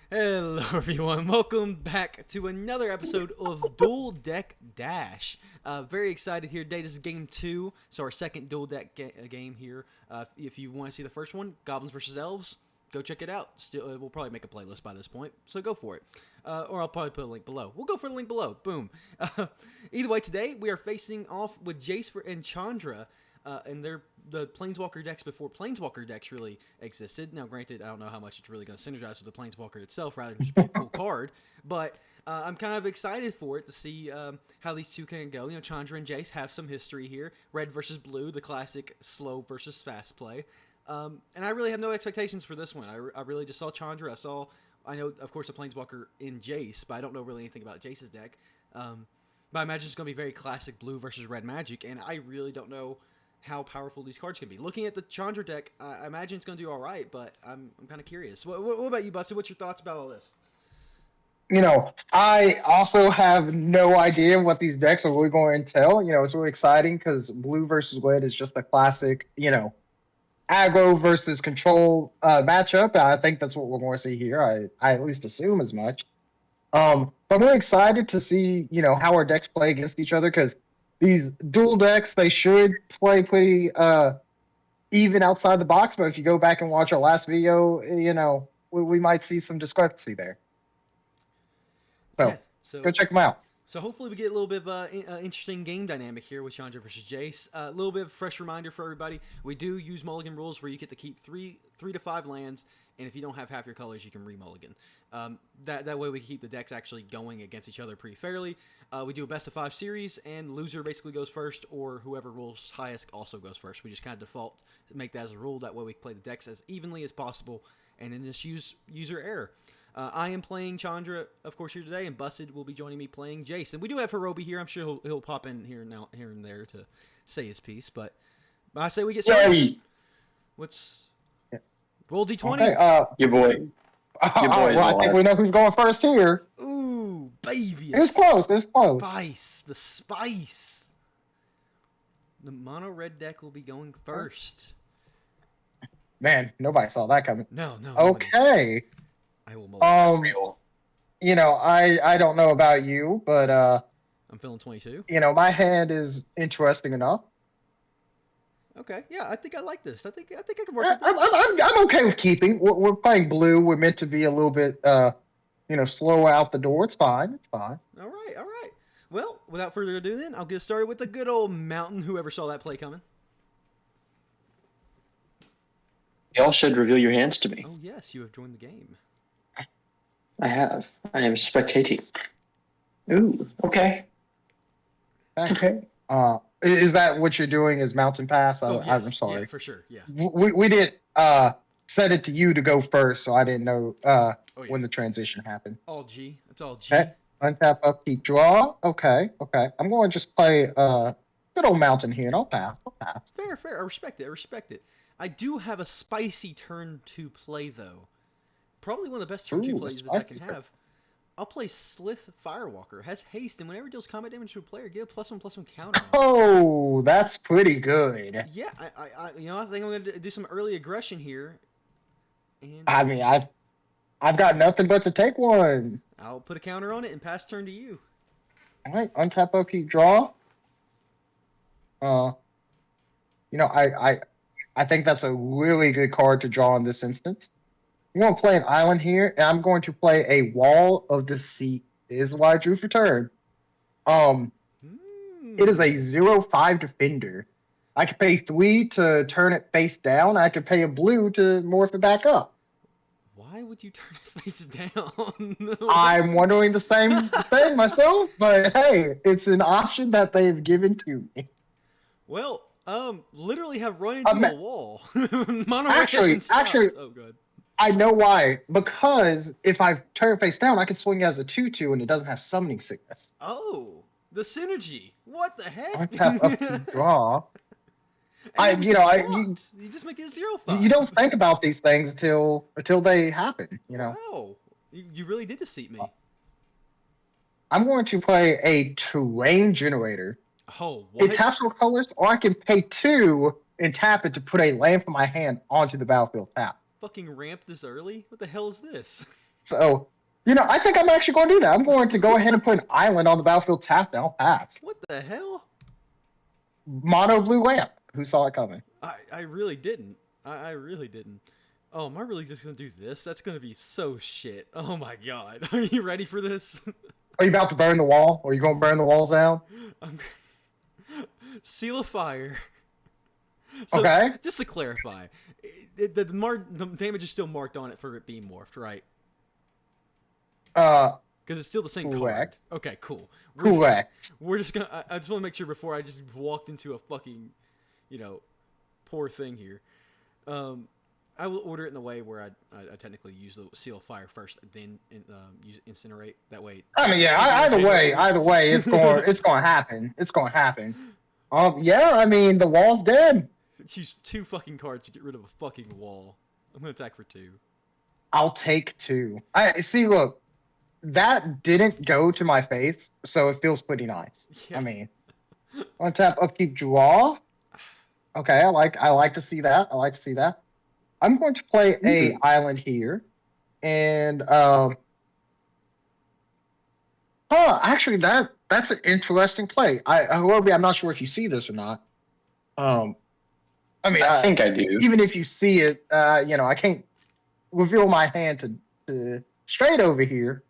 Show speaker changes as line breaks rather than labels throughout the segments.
Hello everyone, welcome back to another episode of Duel Deck Dash. Very excited here today. This is game 2, so our second Duel Deck game here. If you want to see the first one, Goblins vs. Elves, go check it out. Still, we'll probably make a playlist by this point, so go for it. Or I'll probably put a link below. We'll go for the link below. Boom. Either way, today we are facing off with Jace and Chandra. And they're the Planeswalker decks before Planeswalker decks really existed. Now, granted, I don't know how much it's really going to synergize with the Planeswalker itself rather than just be a cool card. But I'm kind of excited for it to see how these two can go. You know, Chandra and Jace have some history here. Red versus blue, the classic slow versus fast play. And I really have no expectations for this one. I really just saw Chandra. I know, of course, a Planeswalker in Jace, but I don't know really anything about Jace's deck. But I imagine it's going to be very classic blue versus red magic, and I really don't know how powerful these cards can be. Looking at the Chandra deck, I imagine it's going to do all right, but I'm kind of curious. What about you, Busted? What's your thoughts about all this?
You know, I also have no idea what these decks are really going to entail. You know, it's really exciting because blue versus red is just a classic, aggro versus control matchup. I think that's what we're going to see here. I at least assume as much. But I'm really excited to see, how our decks play against each other because these dual decks, they should play pretty even outside the box, but if you go back and watch our last video, we might see some discrepancy there. So go check them out.
So hopefully we get a little bit of interesting game dynamic here with Chandra versus Jace. A little bit of a fresh reminder for everybody. We do use mulligan rules where you get to keep three to five lands, and if you don't have half your colors, you can re-mulligan. That way we keep the decks actually going against each other pretty fairly. We do a best of 5 series, and loser basically goes first, or whoever rolls highest also goes first. We just kind of default to make that as a rule. That way we play the decks as evenly as possible, and then just use user error. I am playing Chandra, of course, here today, and Busted will be joining me playing Jace. And we do have Hirobi here. I'm sure he'll pop in here and there to say his piece. But I say we get started.
Yay.
Roll D20?
Okay,
your boy.
I think we know who's going first here.
Ooh, baby.
It was close.
The spice. The mono red deck will be going first.
Man, nobody saw that coming.
No.
Okay.
I will
I don't know about you, but
I'm feeling 22.
My hand is interesting enough.
Okay, yeah, I think I like this. I think I can work with this.
I'm okay with keeping. We're playing blue. We're meant to be a little bit, slow out the door. It's fine.
All right. Well, without further ado, then I'll get started with the good old mountain. Whoever saw that play coming.
Y'all should reveal your hands to me.
Oh yes, you have joined the game.
I have. I am spectating. Ooh, okay.
Okay. Is that what you're doing? Is Mountain Pass?
Yes.
I'm sorry.
Yeah, for sure. Yeah.
We didn't set it to you to go first, so I didn't know when the transition happened.
All G. It's all G.
Okay. Untap, upkeep, draw. Okay. I'm going to just play good old Mountain here, and I'll pass.
Fair. I respect it. I do have a spicy turn to play though. Probably one of the best turn 2 plays that I can have. I'll play Slith Firewalker. Has haste, and whenever it deals combat damage to a player, give a +1/+1 counter.
Oh, that's pretty good.
Yeah, I think I'm going to do some early aggression here. And
I mean, I've got nothing but to take one.
I'll put a counter on it and pass turn to you.
All right, untap, upkeep, draw. I think that's a really good card to draw in this instance. I'm going to play an island here, and I'm going to play a Wall of Deceit. This is why I drew for turn. It is a 0/5 defender. I could pay 3 to turn it face down. I could pay a blue to morph it back up.
Why would you turn it face down?
I'm wondering the same thing myself, but hey, it's an option that they've given to me.
Well, literally have run into a wall.
Actually,
oh god.
I know why. Because if I turn it face down, I can swing it as a 2/2 and it doesn't have summoning sickness.
Oh, the synergy. What the heck?
I have up to draw.
You just make it a 0/5.
You don't think about these things until they happen,
Wow. You really did deceive me.
I'm going to play a terrain generator.
Oh, what?
It taps for colors, or I can pay 2 and tap it to put a land from my hand onto the battlefield tap.
fucking ramp this early? What the hell is this?
So, I think I'm actually going to do that. I'm going to go ahead and put an island on the battlefield tapped, and I'll pass.
What the hell?
Mono blue lamp. Who saw it coming?
I really didn't. I really didn't. Oh, am I really just gonna do this? That's gonna be so shit. Oh my god. Are you ready for this?
Are you about to burn the wall? Or are you going to burn the walls down?
Seal of fire. So,
Okay.
Just to clarify, the damage is still marked on it for it being morphed, right? Because it's still the same card. Okay, cool.
Correct.
We're just gonna. I just want to make sure before I just walked into a fucking, poor thing here. I will order it in the way where I technically use the seal of fire first, then use incinerate. That way.
I mean, yeah. Either way, it's going to happen. It's going to happen. Yeah. I mean, the wall's dead.
Use 2 fucking cards to get rid of a fucking wall. I'm gonna attack for 2.
I'll take 2. I see. Look, that didn't go to my face, so it feels pretty nice. Yeah. I mean, on tap, upkeep, draw. Okay, I like to see that. I'm going to play a island here, and actually that's an interesting play. I'm not sure if you see this or not. I mean,
I think I do.
Even if you see it, I can't reveal my hand to straight over here.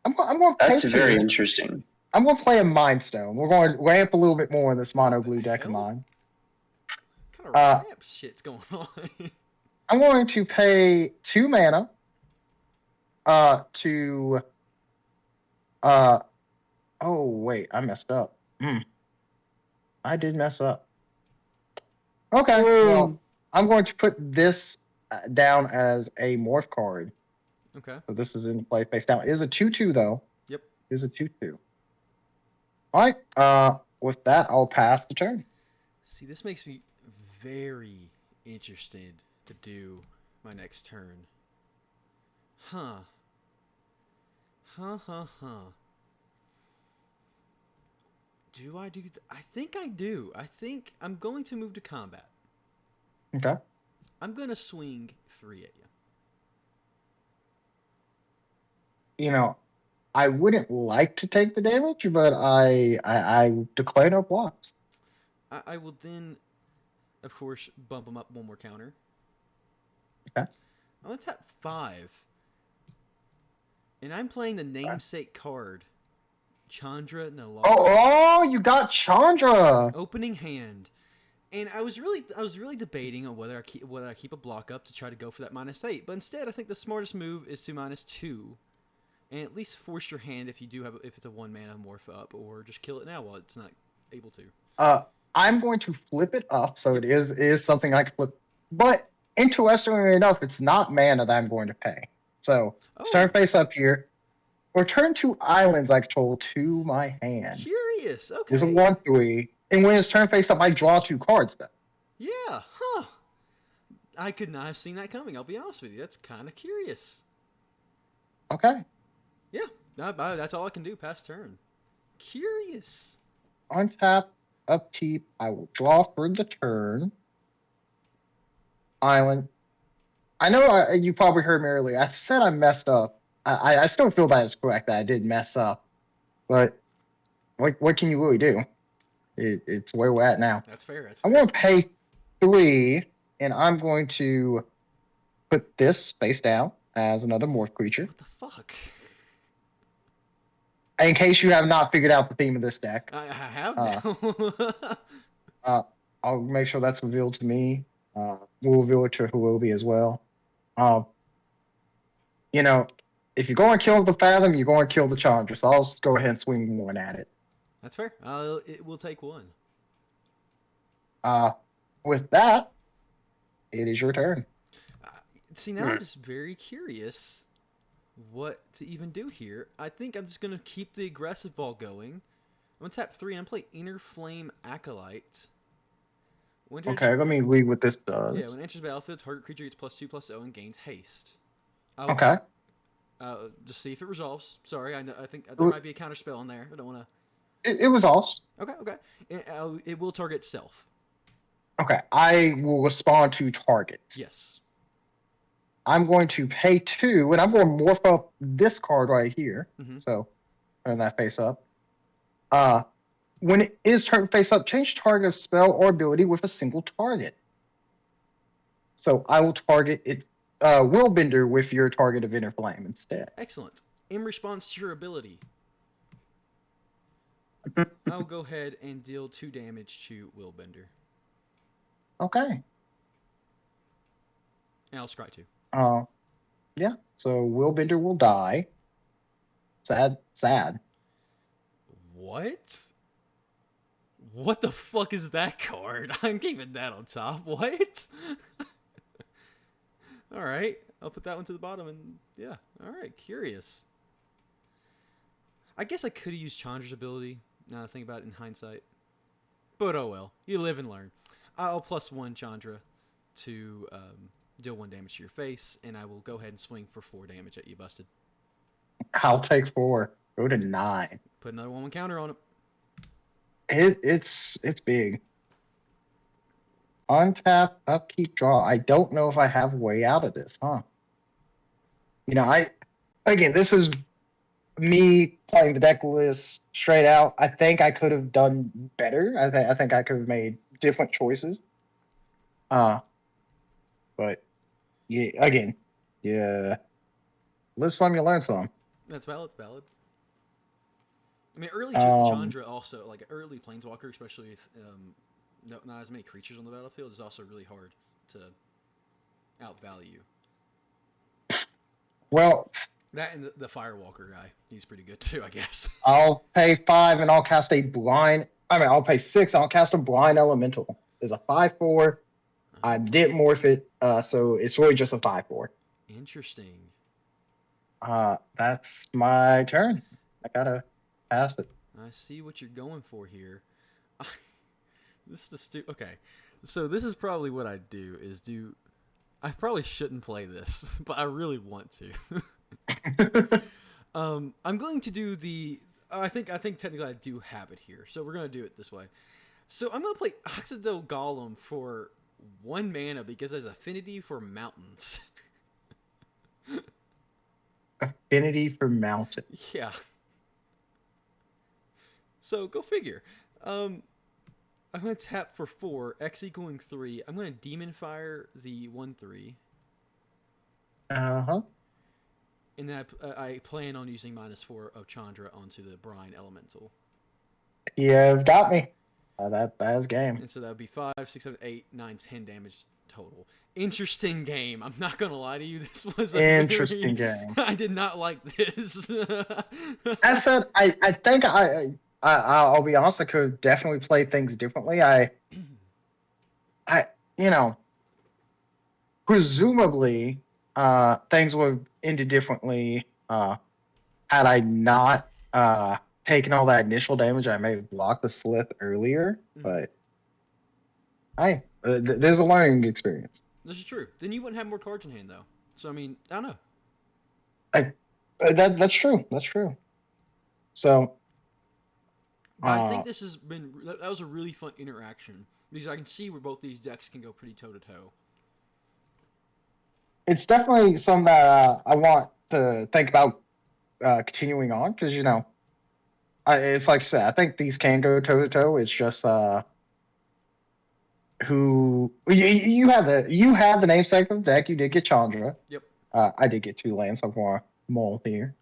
I'm going to play.
That's very interesting.
I'm going to play a Mind Stone. We're going to ramp a little bit more in this mono blue deck of mine.
What kind of ramp shit's going on?
I'm going to pay 2 mana to oh wait, I messed up. I did mess up. Okay, well, I'm going to put this down as a morph card.
Okay.
So this is in play face down. It is a 2/2 though.
Yep.
It is a 2/2. All right. With that, I'll pass the turn.
See, this makes me very interested to do my next turn. Huh. Do I do? I think I do. I think I'm going to move to combat.
Okay.
I'm going to swing 3 at
you. I wouldn't like to take the damage, but I declare no blocks.
I will then, of course, bump him up 1 more counter.
Okay.
I'm going to tap 5. And I'm playing the namesake card. Chandra Nalar.
Oh, you got Chandra.
Opening hand. And I was really debating on whether I keep a block up to try to go for that -8. But instead, I think the smartest move is to -2. And at least force your hand if it's a 1 mana morph up, or just kill it now while it's not able to.
I'm going to flip it up, so it is something I can flip. But interestingly enough, it's not mana that I'm going to pay. So turn face up here. Return 2 islands I control to my hand.
Curious. Okay.
It's a 1/3, and when it's turn face up, I draw 2 cards. Then.
Yeah. Huh. I could not have seen that coming. I'll be honest with you. That's kind of curious.
Okay.
Yeah. That's all I can do. Pass turn. Curious.
Untap, upkeep. I will draw for the turn. Island. I know you probably heard me earlier. I said I messed up. I still feel that is correct, that I did mess up. But what can you really do? It's where we're at now.
That's fair.
I'm going to pay 3, and I'm going to put this face down as another morph creature.
What the fuck?
In case you have not figured out the theme of this deck.
I have now.
I'll make sure that's revealed to me. We'll reveal it to Hirobi as well. If you're going to kill the Fathom, you're going to kill the Chandra. So I'll just go ahead and swing 1 at it.
That's fair. It will take 1.
With that, it is your turn.
See, now I'm just very curious what to even do here. I think I'm just going to keep the aggressive ball going. I'm going to tap 3 and play Inner Flame Acolyte.
Okay, let me read what this does.
Yeah, when it enters the battlefield, target creature gets +2/+0 and gains haste.
Okay.
Just see if it resolves. Sorry, I think there might be a counter spell in there. I don't want to.
It resolves.
Okay. It will target itself.
Okay, I will respond to targets.
Yes.
I'm going to pay 2, and I'm going to morph up this card right here.
Mhm.
So, turn that face up. When it is turned face up, change target of spell or ability with a single target. So I will target it, Willbender with your target of Inner Flame instead.
Excellent. In response to your ability, I'll go ahead and deal 2 damage to Willbender.
Okay.
And I'll scry 2.
Yeah. So Willbender will die. Sad.
What? What the fuck is that card? I'm keeping that on top. What? Alright. I'll put that one to the bottom and yeah. Alright. Curious. I guess I could have used Chandra's ability. Now I think about it in hindsight. But oh well. You live and learn. I'll +1 Chandra to deal 1 damage to your face, and I will go ahead and swing for 4 damage at you, Busted.
I'll take 4. Go to 9.
Put another 1/1 counter on it.
It's big. Untap, upkeep, draw. I don't know if I have a way out of this, huh? This is me playing the deck list straight out. I think I could have done better. I think I could have made different choices. But yeah, again, yeah. Live some, you learn some.
That's valid. I mean, early Chandra also, like early Planeswalker, especially with not as many creatures on the battlefield, is also really hard to outvalue.
Well,
that and the Firewalker guy, he's pretty good too, I guess.
I'll pay 5 and I'll cast a blind. I'll pay 6 and I'll cast a blind elemental. There's a 5/4. I didn't morph it, so it's really just a 5/4.
Interesting.
That's my turn. I gotta pass it.
I see what you're going for here. This is the okay. So this is probably what I'd do is do. I probably shouldn't play this, but I really want to. I'm going to do the. I think technically I do have it here, so we're gonna do it this way. So I'm gonna play Oxidal Golem for 1 mana because it has affinity for mountains.
Affinity for mountain.
Yeah. So go figure. I'm gonna tap for 4, X equaling 3. I'm gonna Demon Fire the 1/3.
Uh-huh.
And then I plan on using -4 of Chandra onto the Brine Elemental.
You've got me. That is game.
And so that would be 5, 6, 7, 8, 9, 10 damage total. Interesting game. I'm not gonna lie to you. This was a
interesting game.
I did not like this.
I said I think I'll be honest. I could definitely play things differently. Presumably things would have ended differently had I not taken all that initial damage. I may have blocked the Slith earlier, but there's a learning experience.
This is true. Then you wouldn't have more cards in hand, though. So I mean, I don't know.
That's true. That's true. So.
I think this has been. That was a really fun interaction because I can see where both these decks can go pretty toe to toe.
It's definitely something that I want to think about continuing on because it's like I said. I think these can go toe to toe. It's just who you have the namesake of the deck. You did get Chandra.
Yep.
I did get 2 lands. I'm more mole here.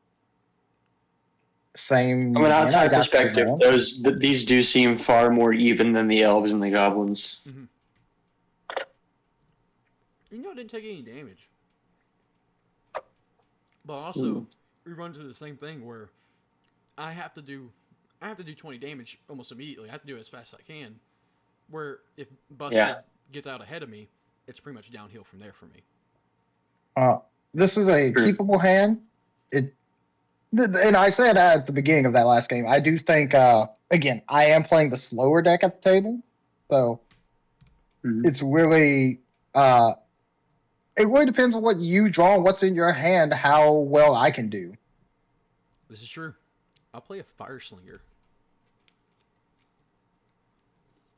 Same.
From an outside perspective, these do seem far more even than the elves and the goblins.
Mm-hmm. It didn't take any damage, but also we run into the same thing where I have to do 20 damage almost immediately. I have to do it as fast as I can. Where if Busted gets out ahead of me, it's pretty much downhill from there for me.
This is a keepable hand. And I said at the beginning of that last game, I do think, again, I am playing the slower deck at the table. So it's really, it really depends on what you draw and what's in your hand, how well I can do.
This is true. I'll play a Fire Slinger.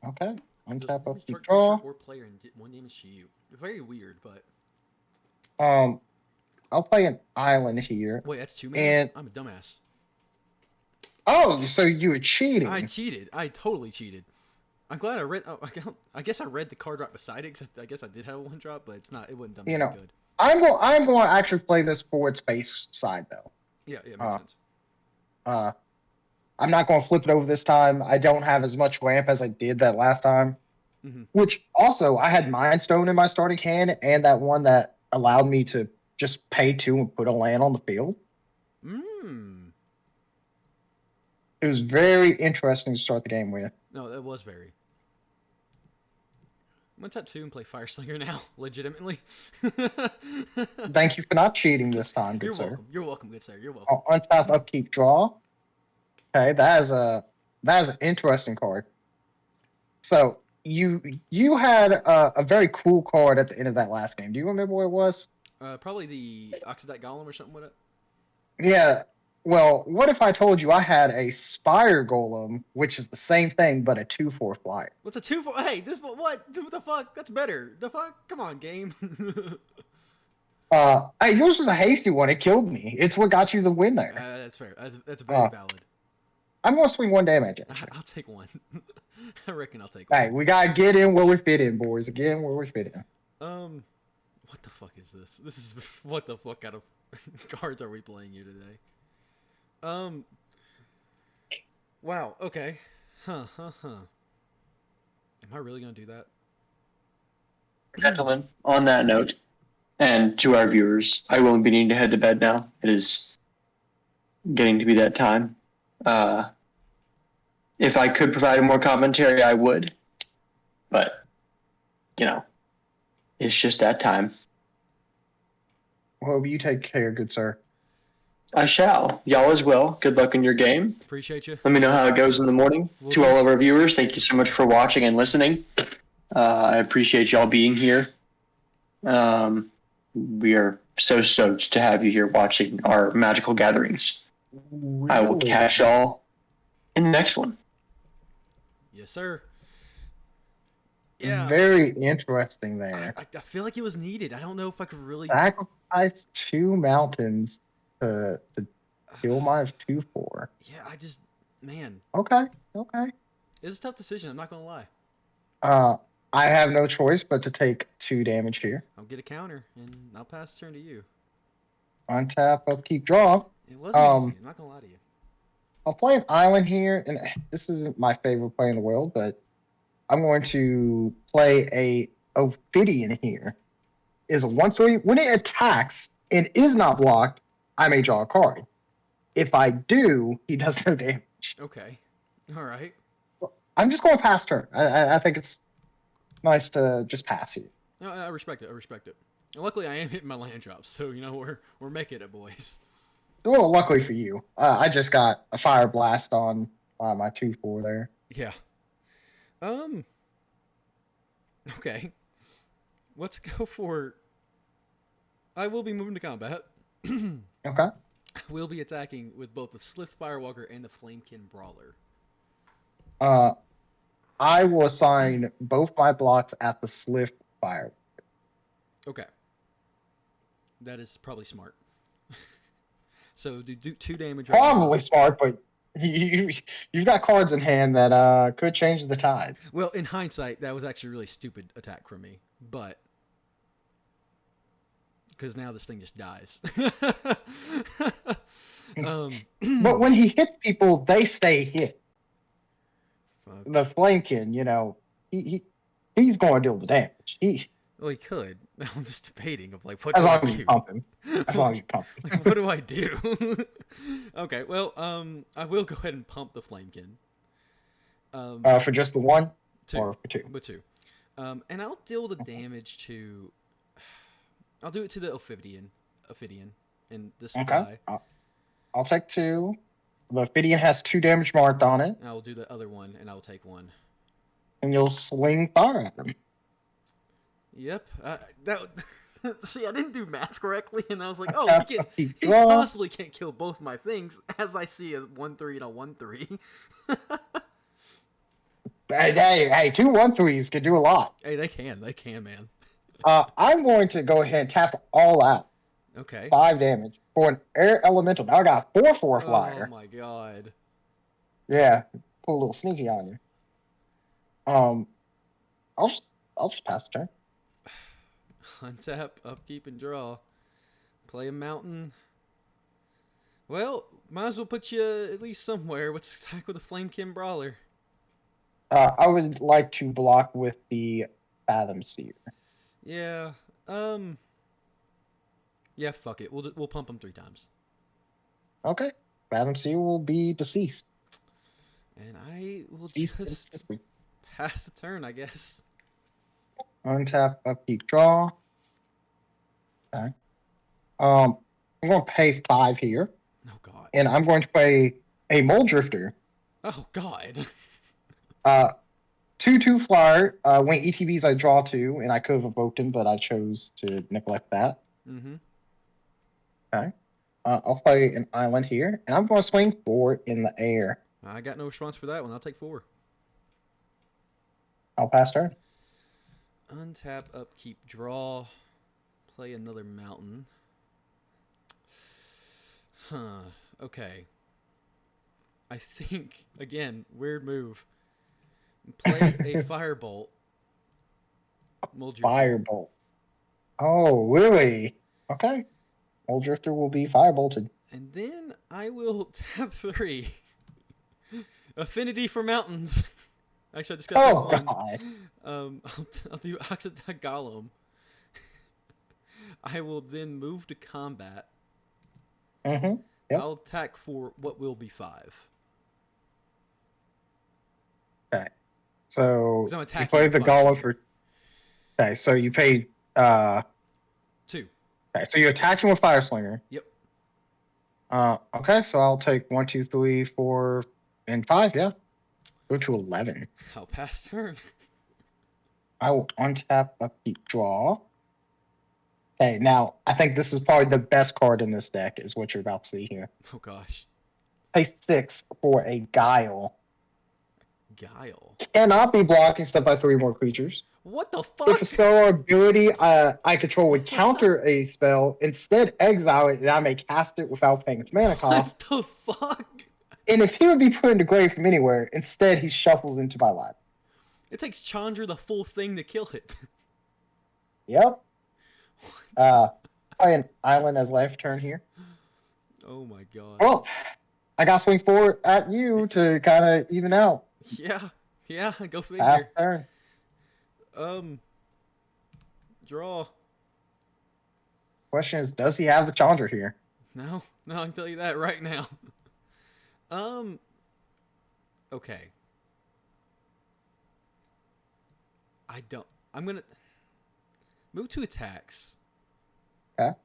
Okay. Untap,
Damage
upkeep,
target creature
draw.
or player and one damage to you. Very weird, but
I'll play an island here.
wait, that's 2 mana.
And
I'm a dumbass.
oh, so you were cheating?
I cheated. I totally cheated. I'm glad I read. Oh, I guess I read the card right beside it. Cause I guess I did have a 1-drop, but it's not. It wouldn't done me any good.
I'm going to actually play this for its base side though.
Yeah, makes sense.
I'm not going to flip it over this time. I don't have as much ramp as I did that last time.
Mm-hmm.
Which also, I had Mind Stone in my starting hand, and that one that allowed me to just pay 2 and put a land on the field. It was very interesting to start the game with.
No, that was very. I'm gonna tap 2 and play Fire Slinger now, legitimately.
Thank you for not cheating this time, good
You're
sir.
welcome. You're welcome, good sir. You're welcome.
I'll untap, upkeep, draw. Okay, that is an interesting card. So you had a very cool card at the end of that last game. Do you remember what it was?
Probably the Oxidite Golem or something with it.
Yeah. Well, what if I told you I had a Spire Golem, which is the same thing but a 2/4 flyer?
What's a 2/4? Hey, this what the fuck? That's better. The fuck? Come on, game.
Hey, yours was a hasty one. It killed me. It's what got you the win there.
That's fair. That's very valid.
I'm gonna swing 1 damage.
I'll take 1. I reckon I'll take 1.
Hey, we gotta get in where we fit in, boys. Again, where we fit in.
What the fuck is this? This is what the fuck kind of cards are we playing here today? Wow. Okay. Huh. Am I really gonna do that?
Gentlemen, on that note, and to our viewers, I will be needing to head to bed now. It is getting to be that time. If I could provide more commentary, I would. But, it's just that time.
Well, you take care, good sir.
I shall. Y'all as well. Good luck in your game.
Appreciate you.
Let me know how it goes in the morning. To all of our viewers, thank you so much for watching and listening. I appreciate y'all being here. We are so stoked to have you here watching our magical gatherings.
Really?
I will catch y'all in the next one.
Yes, sir. Yeah.
Very interesting there.
I feel like it was needed. I don't know if I could really
Sacrifice 2 mountains to kill my 2/4.
Yeah, man.
Okay.
It's a tough decision. I'm not gonna lie.
I have no choice but to take 2 damage here.
I'll get a counter and I'll pass the turn to you.
Untap, upkeep, draw.
It wasn't easy. I'm not gonna lie to you.
I'll play an island here, and this isn't my favorite play in the world, but I'm going to play a Ophidian here. Is a 1/3. When it attacks and is not blocked, I may draw a card. If I do, he does no damage.
Okay. All right.
I'm just going to pass turn. I think it's nice to just pass here.
No, I respect it. And luckily, I am hitting my land drops, so we're making it, boys.
Well, luckily for you, I just got a Fire Blast on my 2/4 there.
Yeah. Okay. Let's go for. I will be moving to combat.
Okay.
We'll be attacking with both the Slith Firewalker and the Flamekin Brawler.
I will assign both my blocks at the Slith Fire.
Okay. That is probably smart. So do 2 damage.
Probably smart, but you've got cards in hand that could change the tides.
Well, in hindsight, that was actually a really stupid attack from me, but because now this thing just dies.
But when he hits people, they stay hit.
Fuck.
The Flamekin, he's going to deal the damage.
Well, he could. I'm just debating of what
As
do
long
I
as
do?
you pump him. As long as you pump him.
What do I do? Okay, well, I will go ahead and pump the Flamekin.
For just the 1?
2.
Or for 2?
With 2. And I'll deal the damage to. I'll do it to the Ophidian, and this guy.
I'll take 2. The Ophidian has 2 damage marked on it.
And I will do the other one, and I will take 1.
And you'll sling fire at him.
Yep. See, I didn't do math correctly, and I was like, he
Draw.
possibly can't kill both my things, as I see a 1/3 and a 1/3.
Hey, 2/1/3s can do a lot.
Hey, they can, man.
I'm going to go ahead and tap all out.
Okay.
5 damage for an air elemental. Now I got a 4/4
Oh
flyer.
my god.
Yeah, pull a little sneaky on you. I'll just pass the turn.
Untap, upkeep, and draw. Play a mountain. Well, might as well put you at least somewhere. Let's attack with a Flamekin Brawler.
I would like to block with the Fathom Seer.
Yeah. Yeah, fuck it. We'll pump them 3 times.
Okay. Fathom Seer will be deceased.
And I will
Deceased.
just pass the turn, I guess.
Untap, upkeep, draw. Okay. I'm going to pay 5 here.
Oh god.
And I'm going to play a Mole Drifter.
Oh god.
2/2 flyer. When ETBs, I draw 2, and I could have evoked him, but I chose to neglect that.
Mm-hmm.
Okay. I'll play an island here, and I'm going to swing 4 in the air.
I got no response for that one. I'll take 4.
I'll pass turn.
Untap, upkeep, draw. Play another mountain. Huh. Okay. I think, again, weird move. Play a firebolt.
Firebolt. Oh, really? Okay. Old Drifter will be firebolted.
And then I will tap 3. Affinity for mountains. Actually, I just got one.
God.
I'll do Oxidized Golem. I will then move to combat.
Mm-hmm. Yep.
I'll attack for what will be 5.
Okay. So
I'm
you
attacking
play the
5.
Golem for. Okay, so you paid
2.
Okay, so you're attacking with Fire Slinger.
Yep.
Okay, so I'll take 1, 2, 3, 4, and 5. Yeah. Go to 11.
I'll pass turn.
I will untap, upkeep, draw. Okay, now I think this is probably the best card in this deck, is what you're about to see here.
Oh gosh.
Pay 6 for a Guile.
Guile.
Cannot be blocked except by 3 more creatures.
What the
If
fuck?
a spell or ability I control would counter a spell, instead exile it, and I may cast it without paying its mana cost.
What the fuck?
And if he would be put in the grave from anywhere, instead he shuffles into my library.
It takes Chandra the full thing to kill it.
Yep. Play an island as life turn here.
Oh my god.
Well, I got swing 4 at you to kind of even out.
Yeah, go figure.
Pass turn.
Draw.
Question is, does he have the Chandra here?
No, I can tell you that right now. Okay. I'm gonna move to attacks.
Okay.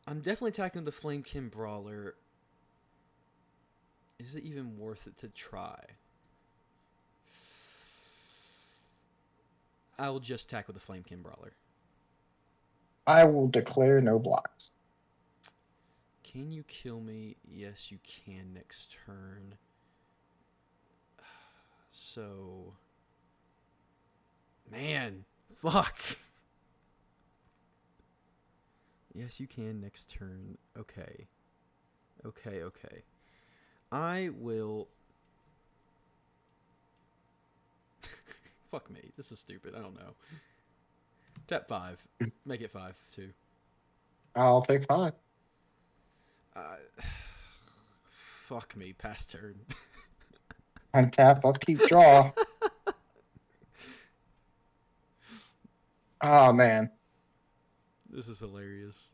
I'm definitely attacking the Flamekin Brawler. Is it even worth it to try? I will just attack with the Flamekin Brawler.
I will declare no blocks.
Can you kill me? Yes, you can next turn. So... Man, fuck. Yes, you can next turn. Okay. I will... Fuck me. This is stupid. I don't know. Tap 5. Make it 5, too.
I'll take 5.
Fuck me. Pass turn.
Untap, upkeep, draw. Oh, man.
This is hilarious.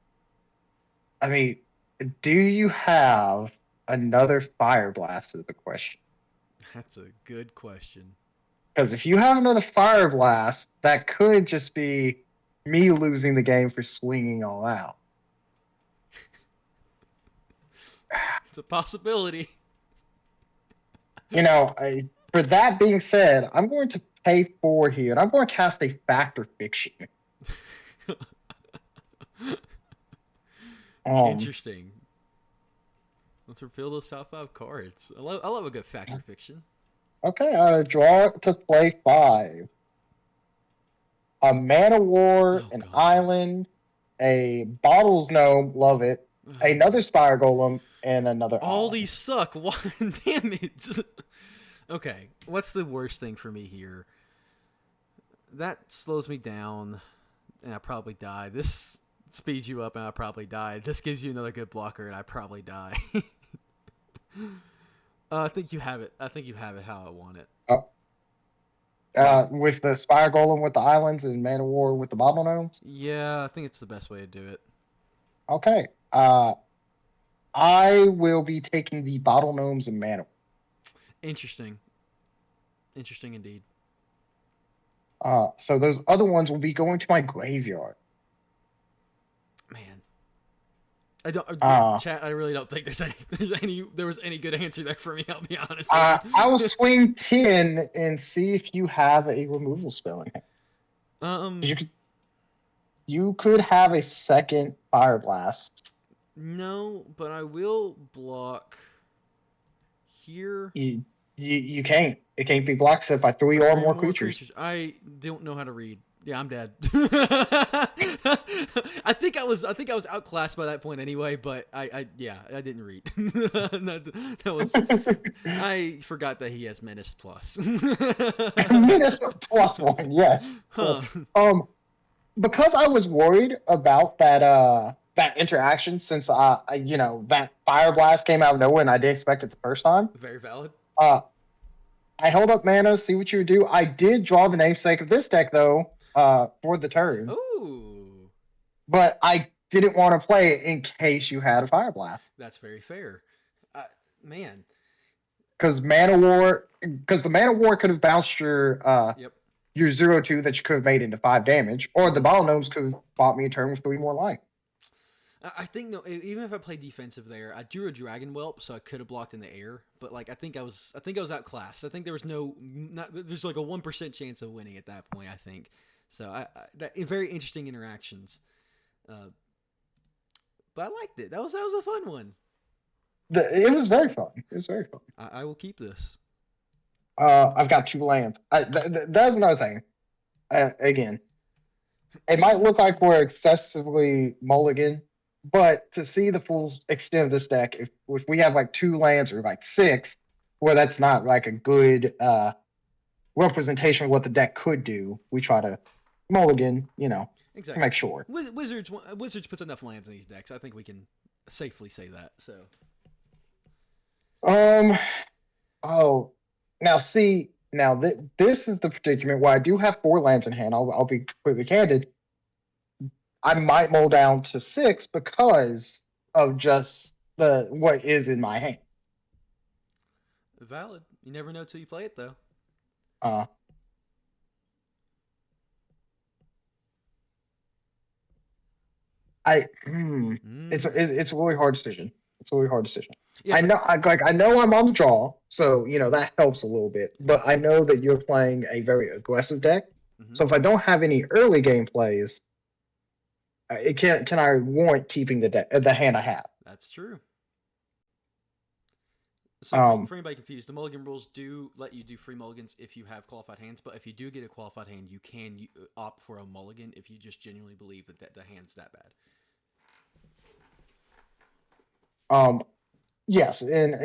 I mean, do you have another Fire Blast is the question.
That's a good question.
Because if you have another Fire Blast, that could just be me losing the game for swinging all out.
It's a possibility.
You know, for that being said, I'm going to pay 4 here, and I'm going to cast a Factor Fiction.
Interesting. Let's reveal those top 5 cards. I love a good Factor Fiction.
Okay, draw to play 5. A Man of War,
Oh,
an
God.
island, a Bottles Gnome, love it, another Spire Golem, and another
All
island.
these suck. Why? Damn it. Okay, what's the worst thing for me here? That slows me down, and I probably die. This speeds you up, and I probably die. This gives you another good blocker, and I probably die. I think you have it. I think you have it how I want it.
With the Spire Golem with the islands and Man of War with the Bottle Gnomes?
Yeah, I think it's the best way to do it.
Okay. I will be taking the Bottle Gnomes and Man of
Interesting. Interesting indeed.
War. So those other ones will be going to my graveyard.
Man. I don't, chat. I really don't think there was any good answer there for me. I'll be honest.
I will swing 10 and see if you have a removal spell in here. You could have a second Fire Blast.
No, but I will block here.
You can't. It can't be blocked except by 3 or more creatures.
I don't know how to read. Yeah, I'm dead. I think I was outclassed by that point anyway, but I didn't read. that was I forgot that he has Menace Plus.
Menace +1, yes.
Huh.
Because I was worried about that interaction since that Fire Blast came out of nowhere and I didn't expect it the first time.
Very valid.
I held up mana, see what you would do. I did draw the namesake of this deck though, for the turn.
Ooh.
But I didn't want to play it in case you had a Fire Blast.
That's very fair. Man.
Because the Man of War could have bounced your 0/2 that you could have made into 5 damage, or the Bottle Gnomes could have bought me a turn with 3 more life.
I think no. Even if I played defensive there, I drew a Dragon Whelp, so I could have blocked in the air. But like, I think I was outclassed. I think there was there's like a 1% chance of winning at that point. I think so. Very interesting interactions. But I liked it. That was a fun one.
It was very fun. It was very fun.
I will keep this.
I've got 2 lands. That's another thing. Again, it might look like we're excessively mulligan, but to see the full extent of this deck, if we have like 2 lands or like 6, where that's not like a good representation of what the deck could do, we try to mulligan,
exactly.
Make sure.
Wizards puts enough lands in these decks. I think we can safely say that. So.
Now this is the predicament where I do have 4 lands in hand. I'll be completely candid. I might mull down to 6 because of just what is in my hand.
Valid. You never know till you play it, though. It's a really hard decision. It's a really hard decision. Yeah, I know I'm on the draw, so that helps a little bit. But I know that you're playing a very aggressive deck. Mm-hmm. So if I don't have any early game plays, can I warrant keeping the hand I have? That's true. So for anybody confused, the mulligan rules do let you do free mulligans if you have qualified hands. But if you do get a qualified hand, you can opt for a mulligan if you just genuinely believe that the hand's that bad.
Yes, and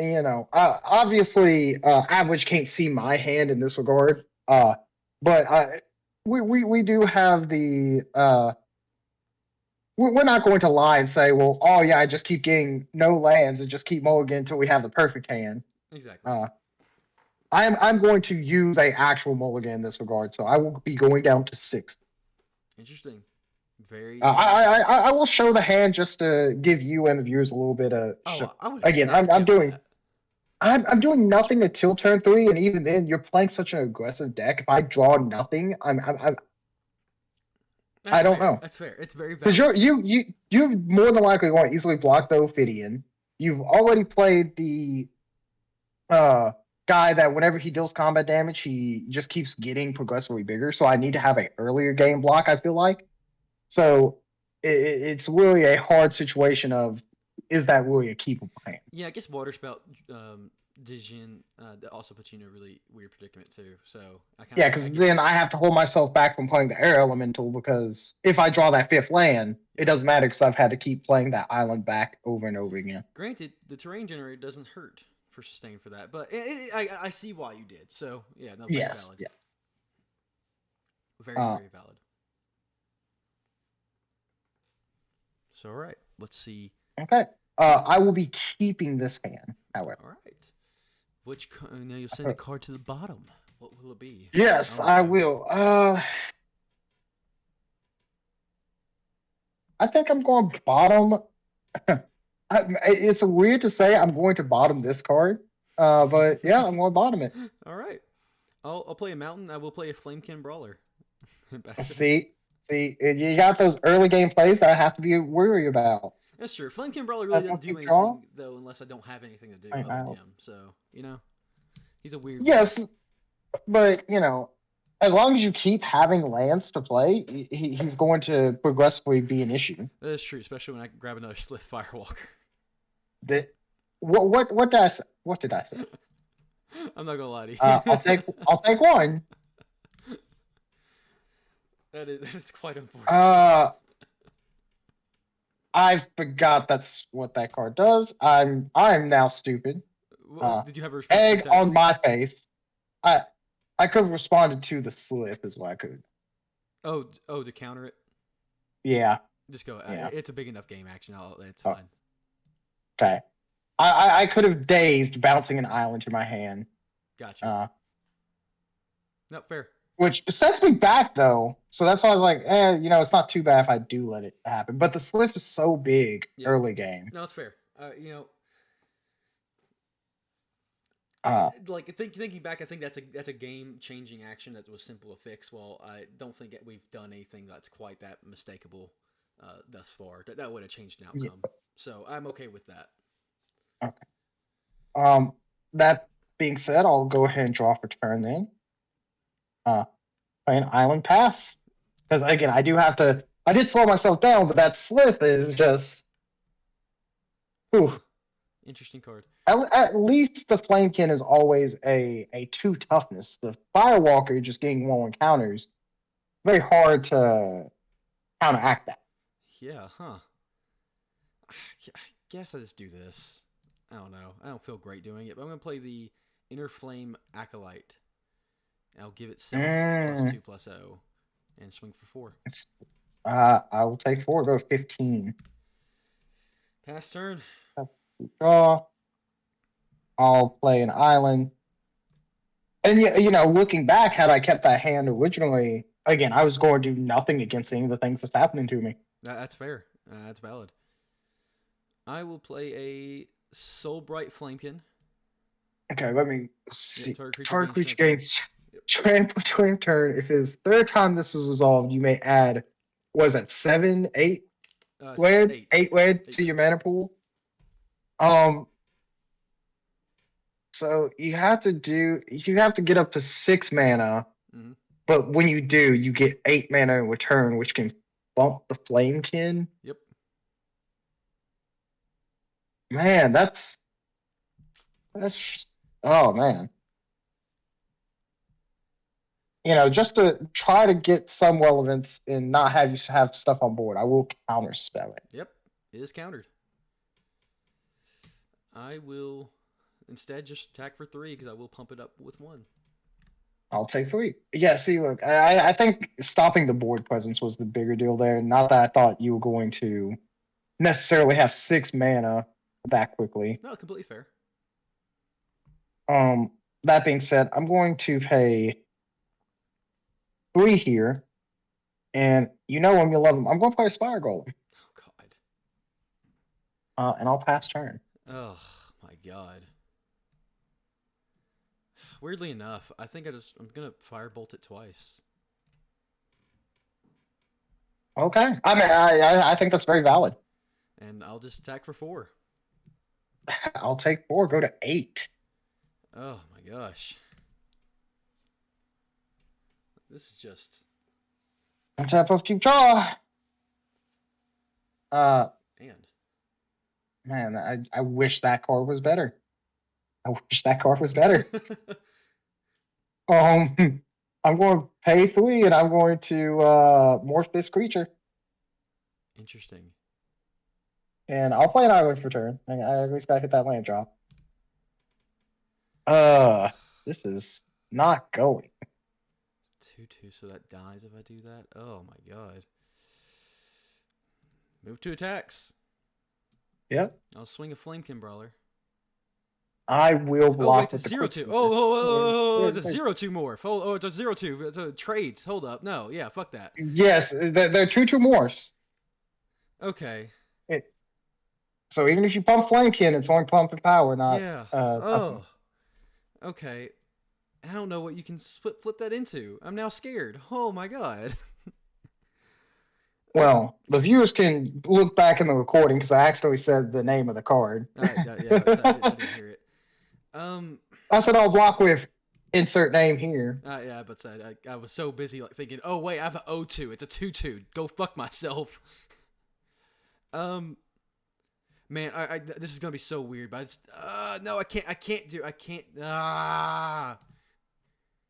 obviously, average can't see my hand in this regard. But we do have the we're not going to lie and say, well, oh yeah, I just keep getting no lands and just keep mulligan until we have the perfect hand.
Exactly.
I'm going to use a actual mulligan in this regard, so I will be going down to 6.
Interesting. Very.
I will show the hand just to give you and the viewers a little bit of. Again, I'm doing nothing until turn 3, and even then, you're playing such an aggressive deck. If I draw nothing, I don't know.
That's fair. It's very
because you more than likely going to easily block the Ophidian. You've already played the guy that whenever he deals combat damage, he just keeps getting progressively bigger. So I need to have an earlier game block. I feel like. So it's really a hard situation of, is that really a keepable hand?
Yeah, I guess Water Spout decision that also puts you in a really weird predicament too. So I kind of
Yeah, because then I have to hold myself back from playing the air elemental because if I draw that 5th land, it doesn't matter because I've had to keep playing that island back over and over again.
Granted, the terrain generator doesn't hurt for sustain for that, but I see why you did. So yeah, no, very
Yes,
valid.
yes.
Very very valid. So all right, let's see.
Okay. I will be keeping this hand, however.
All right. Which now you'll send a card to the bottom. What will it be?
Yes, I will. I think I'm going bottom. It's weird to say I'm going to bottom this card, but yeah, I'm going to bottom it.
All right. I'll play a mountain. I will play a Flamekin Brawler.
See, you got those early game plays that I have to be worried about.
That's true. Flamekin Brawler really doesn't do anything though, unless I don't have anything to do other than him. So he's a weird.
Yes, but as long as you keep having lands to play, he's going to progressively be an issue.
That is true, especially when I grab another Slith Firewalker.
What did I say? What did I say?
I'm not gonna lie to you.
I'll take one.
That is quite unfortunate.
I forgot that's what that card does. I'm now stupid.
Well, did you have a
egg on my face? I could have responded to the slip is what I could.
Oh, to counter it?
Yeah.
Just go.
Yeah.
It's a big enough game action. It's fine.
Okay. I could have dazed bouncing an island to my hand.
Gotcha. No, fair.
Which sets me back though. So that's why I was like, it's not too bad if I do let it happen. But the slip is so big early game.
No, it's fair. Thinking back, I think that's a game changing action that was simple to fix. Well, I don't think we've done anything that's quite that mistakable thus far. That would have changed an outcome. Yeah. So I'm okay with that.
Okay. That being said, I'll go ahead and draw for turn then. Play an island pass because again, I did slow myself down, but that slip is just. Whew.
Interesting card.
At least the Flamekin is always a 2 toughness. The Firewalker just getting 1 encounters. Very hard to counteract that.
Yeah, huh. I guess I just do this. I don't know. I don't feel great doing it, but I'm going to play the Inner Flame Acolyte. I'll give it 7 +2 +0 and swing for 4.
I will take 4, go 15.
Pass turn.
Draw. I'll play an island. And looking back, had I kept that hand originally, again, I was going to do nothing against any of the things that's happening to me.
That's fair. That's valid. I will play a Soulbright Flamekin.
Okay, let me see. Target creature gains trample during turn. If it's 3rd time this is resolved, you may add, was it 7, 8 land? 8 land to your mana pool. So you have to get up to 6 mana, but when you do, you get 8 mana in return, which can bump the Flamekin.
Yep.
Man, that's oh man. Just to try to get some relevance and not have you have stuff on board, I will counter spell it.
Yep, it is countered. I will instead just attack for 3 because I will pump it up with 1.
I'll take 3. Yeah, see, look, I think stopping the board presence was the bigger deal there. Not that I thought you were going to necessarily have 6 mana that quickly.
No, completely fair.
That being said, I'm going to pay 3 here. And when you love them, I'm going to play a Spire Golem.
Oh, God.
And I'll pass turn.
Oh, my God. Weirdly enough, I think I'm going to Firebolt it twice.
Okay. I mean, I think that's very valid.
And I'll just attack for 4.
I'll take 4, go to 8.
Oh, my gosh. This is just...
Tap of keep draw. Man, I wish that card was better. I wish that card was better. I'm going to pay 3, and I'm going to morph this creature.
Interesting.
And I'll play an island for turn. I at least gotta hit that land drop. This is not going.
2/2, so that dies if I do that. Oh my god. Move to attacks.
Yep.
I'll swing a Flamekin Brawler.
I will block.
Oh wait,
with
it's
the
0/2.
quick
Oh,
sword.
it's a 0/2 morph. Oh, it's a 0/2. It's a trades. Hold up. No, yeah, fuck that.
Yes, they're 2/2 morphs.
Okay.
So even if you pump Flamekin, it's only pumping power, not.
Yeah. Okay. I don't know what you can flip that into. I'm now scared. Oh my god.
Well, the viewers can look back in the recording because I accidentally said the name of the card.
Yeah, I didn't hear it.
I said I'll block with insert name here.
Yeah, but I was so busy like thinking, oh wait, I have an 0/2. It's a 2/2. Go fuck myself. Man, this is gonna be so weird, but I just, no, I can't.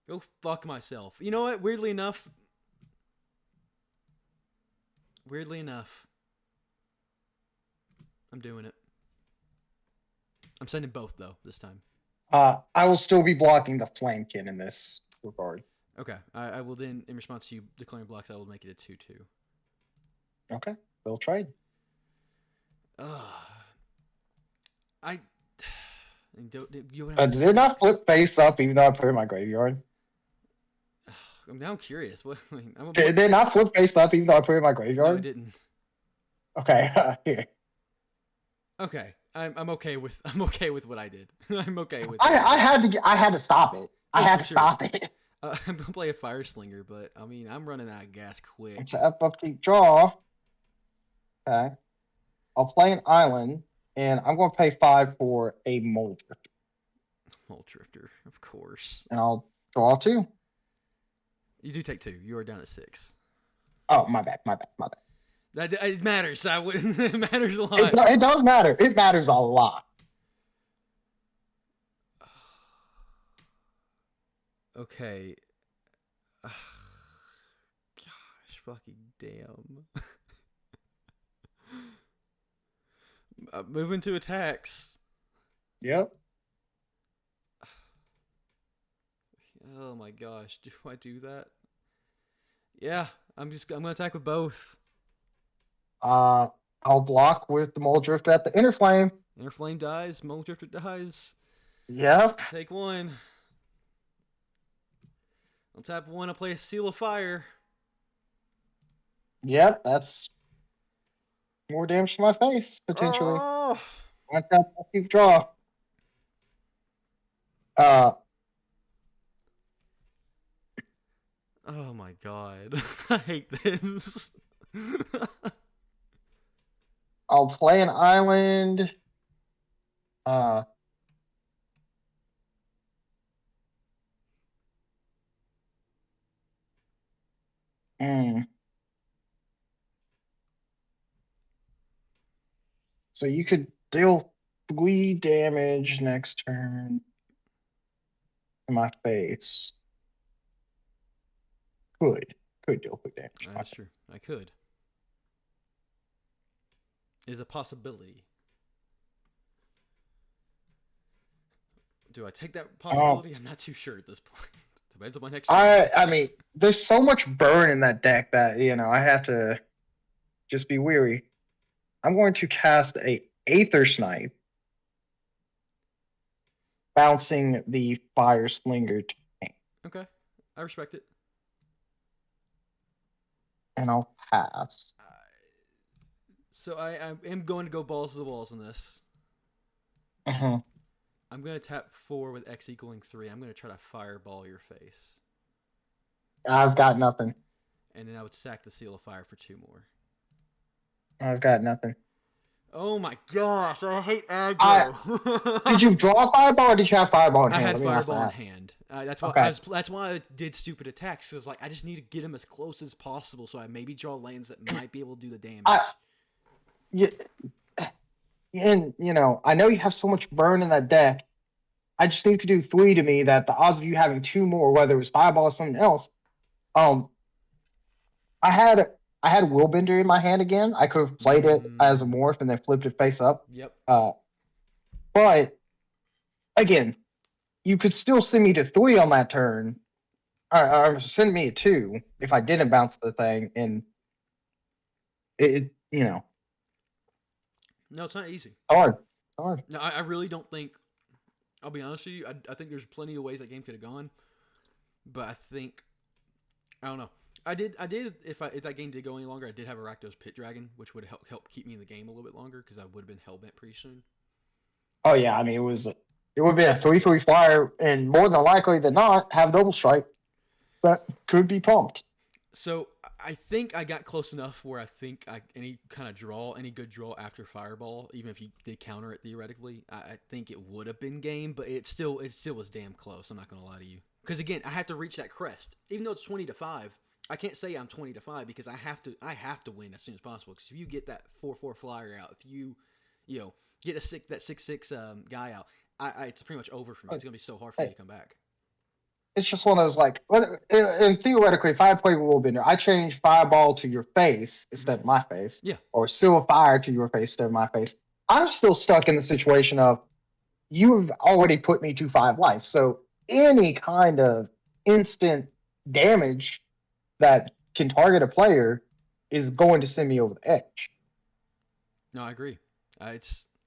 Go fuck myself. You know what? Weirdly enough, I'm doing it. I'm sending both though this time.
I will still be blocking the Flamekin in this regard.
Okay, I will then, in response to you declaring blocks, I will make it a 2/2.
Okay, they'll trade. Did they not flip face up even though I put it in my graveyard?
I'm now curious. What? I mean,
Did they not flip face up even though I put it in my graveyard?
No, it didn't.
Okay, here.
Okay, I'm okay with what I did. I'm okay with.
I had to stop it. I had to stop it.
I'm gonna play a Fire Slinger, but I mean I'm running out of gas quick.
It's an upkeep draw. Okay. I'll play an island, and I'm going to pay 5 for a Mold Drifter.
Mold Drifter, of course.
And I'll draw 2.
You do take 2. You are down at 6.
Oh, my bad.
That it matters. It matters a lot.
It does matter. It matters a lot.
Okay. Gosh, fucking damn. Moving to attacks.
Yep.
Oh my gosh, do I do that? Yeah, I'm gonna attack with both.
I'll block with the Mold Drifter at the Inner Flame.
Inner Flame dies, Mold Drifter dies.
Yep.
Take 1. I'll tap 1, I'll play a Seal of Fire.
Yep, that's more damage to my face, potentially.
Oh!
One tap, I'll keep draw.
Oh my god. I hate this.
I'll play an island. So you could deal 3 damage next turn to my face. Could deal 3 damage.
That's true. I could. Is a possibility. Do I take that possibility? I'm not too sure at this point. Depends on my next turn.
I mean, there's so much burn in that deck that, I have to just be weary. I'm going to cast a Aether Snipe, bouncing the Fire Slinger to me.
Okay. I respect it.
And I'll pass.
So I am going to go balls to the walls on this.
Uh-huh.
I'm going to tap 4 with X equaling 3. I'm going to try to fireball your face.
I've got nothing.
And then I would sack the Seal of Fire for 2 more.
I've got nothing.
Oh my gosh, I hate aggro.
Did you draw a fireball or did you have fireball in hand?
I had fireball in hand. That's why.
Okay.
That's why I did stupid attacks. Cause I just need to get him as close as possible, so I maybe draw lands that might be able to do the damage.
Yeah, and I know you have so much burn in that deck. I just need to do 3 to me that the odds of you having 2 more, whether it was Fireball or something else, um, I had I had Willbender in my hand again. I could have played it as a morph and then flipped it face up.
Yep.
But again, you could still send me to 3 on that turn, or send me a 2 if I didn't bounce the thing, and it
No, it's not easy.
hard.
No, I really don't think. I'll be honest with you. I think there's plenty of ways that game could have gone, but I think I don't know. I did. If that game did go any longer, I did have a Rakdos Pit Dragon, which would help keep me in the game a little bit longer because I would have been hellbent pretty soon.
Oh yeah, I mean it would have been a 3/3 flyer, and more than likely than not have double strike. That could be pumped.
So I think I got close enough where I think any good draw after Fireball, even if you did counter it theoretically, I think it would have been game, but it still was damn close. I'm not gonna lie to you, because again, I have to reach that crest, even though it's 20-5. I can't say I'm 20-5 because I have to win as soon as possible. Because if you get that 4/4 flyer out, if you get that 6/6 guy out, it's pretty much over for me. It's gonna be so hard for me to come back.
It's just one of those and theoretically, if I play Willbender, I change Fireball to your face instead of my face.
Yeah.
Or Seal Fire to your face instead of my face. I'm still stuck in the situation of you've already put me to 5 life. So any kind of instant damage that can target a player is going to send me over the edge.
No, I agree. I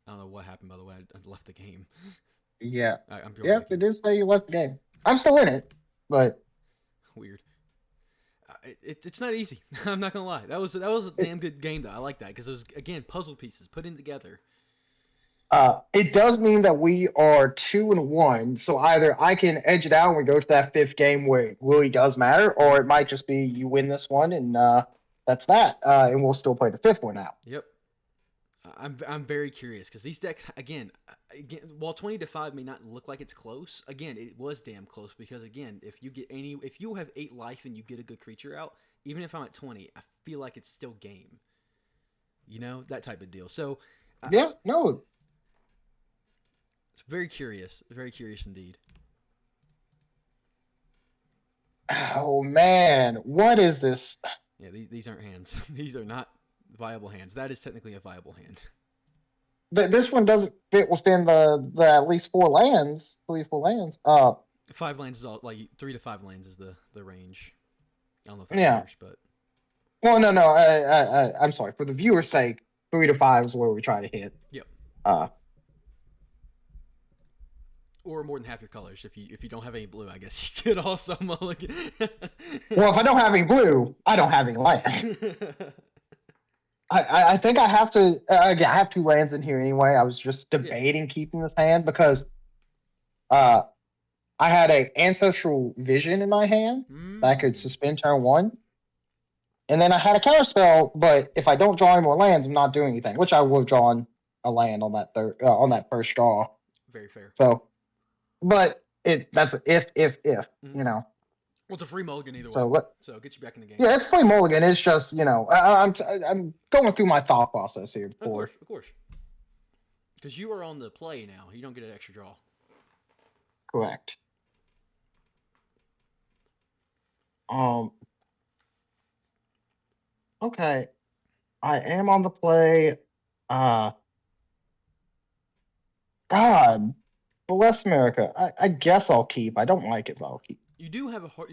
don't know what happened, by the way. I left the game.
Yeah.
I'm
Yep, it is say you left the game. I'm still in it, but
weird. It's not easy. I'm not gonna lie. That was a damn good game though. I like that because it was again puzzle pieces put in together.
It does mean that we are 2-1. So either I can edge it out and we go to that 5th game where it really does matter, or it might just be you win this one and that's that, and we'll still play the 5th one out.
Yep. I'm very curious because these decks again, while 20-5 may not look like it's close, again it was damn close because again if you have 8 life and you get a good creature out, even if I'm at 20, I feel like it's still game. That type of deal. So
yeah, no.
It's very curious indeed.
Oh man, what is this?
Yeah, these aren't hands. These are not viable hands. That is technically a viable hand.
This one doesn't fit within the at least 4 lands. 3 4 lands.
5 lands is all like 3 to 5 lands is the range. I don't know if that matters, but
well, no. I'm sorry. For the viewer's sake, 3 to 5 is where we try to hit.
Yep. Or more than half your colors. If you don't have any blue, I guess you could also mulligan.
Well, if I don't have any blue, I don't have any land. I think I have to. Again, I have 2 lands in here anyway. I was just debating keeping this hand because I had a Ancestral Vision in my hand that could suspend turn 1. And then I had a counter spell, but if I don't draw any more lands, I'm not doing anything, which I would have drawn a land on that first draw.
Very fair.
So, but that's if
Well, it's a free mulligan either way. So it gets you back in the game.
Yeah, it's free mulligan. It's just I'm going through my thought process here.
Of course. Because you are on the play now. You don't get an extra draw.
Correct. Okay. I am on the play. God bless America. I guess I'll keep. I don't like it, but I'll keep.
You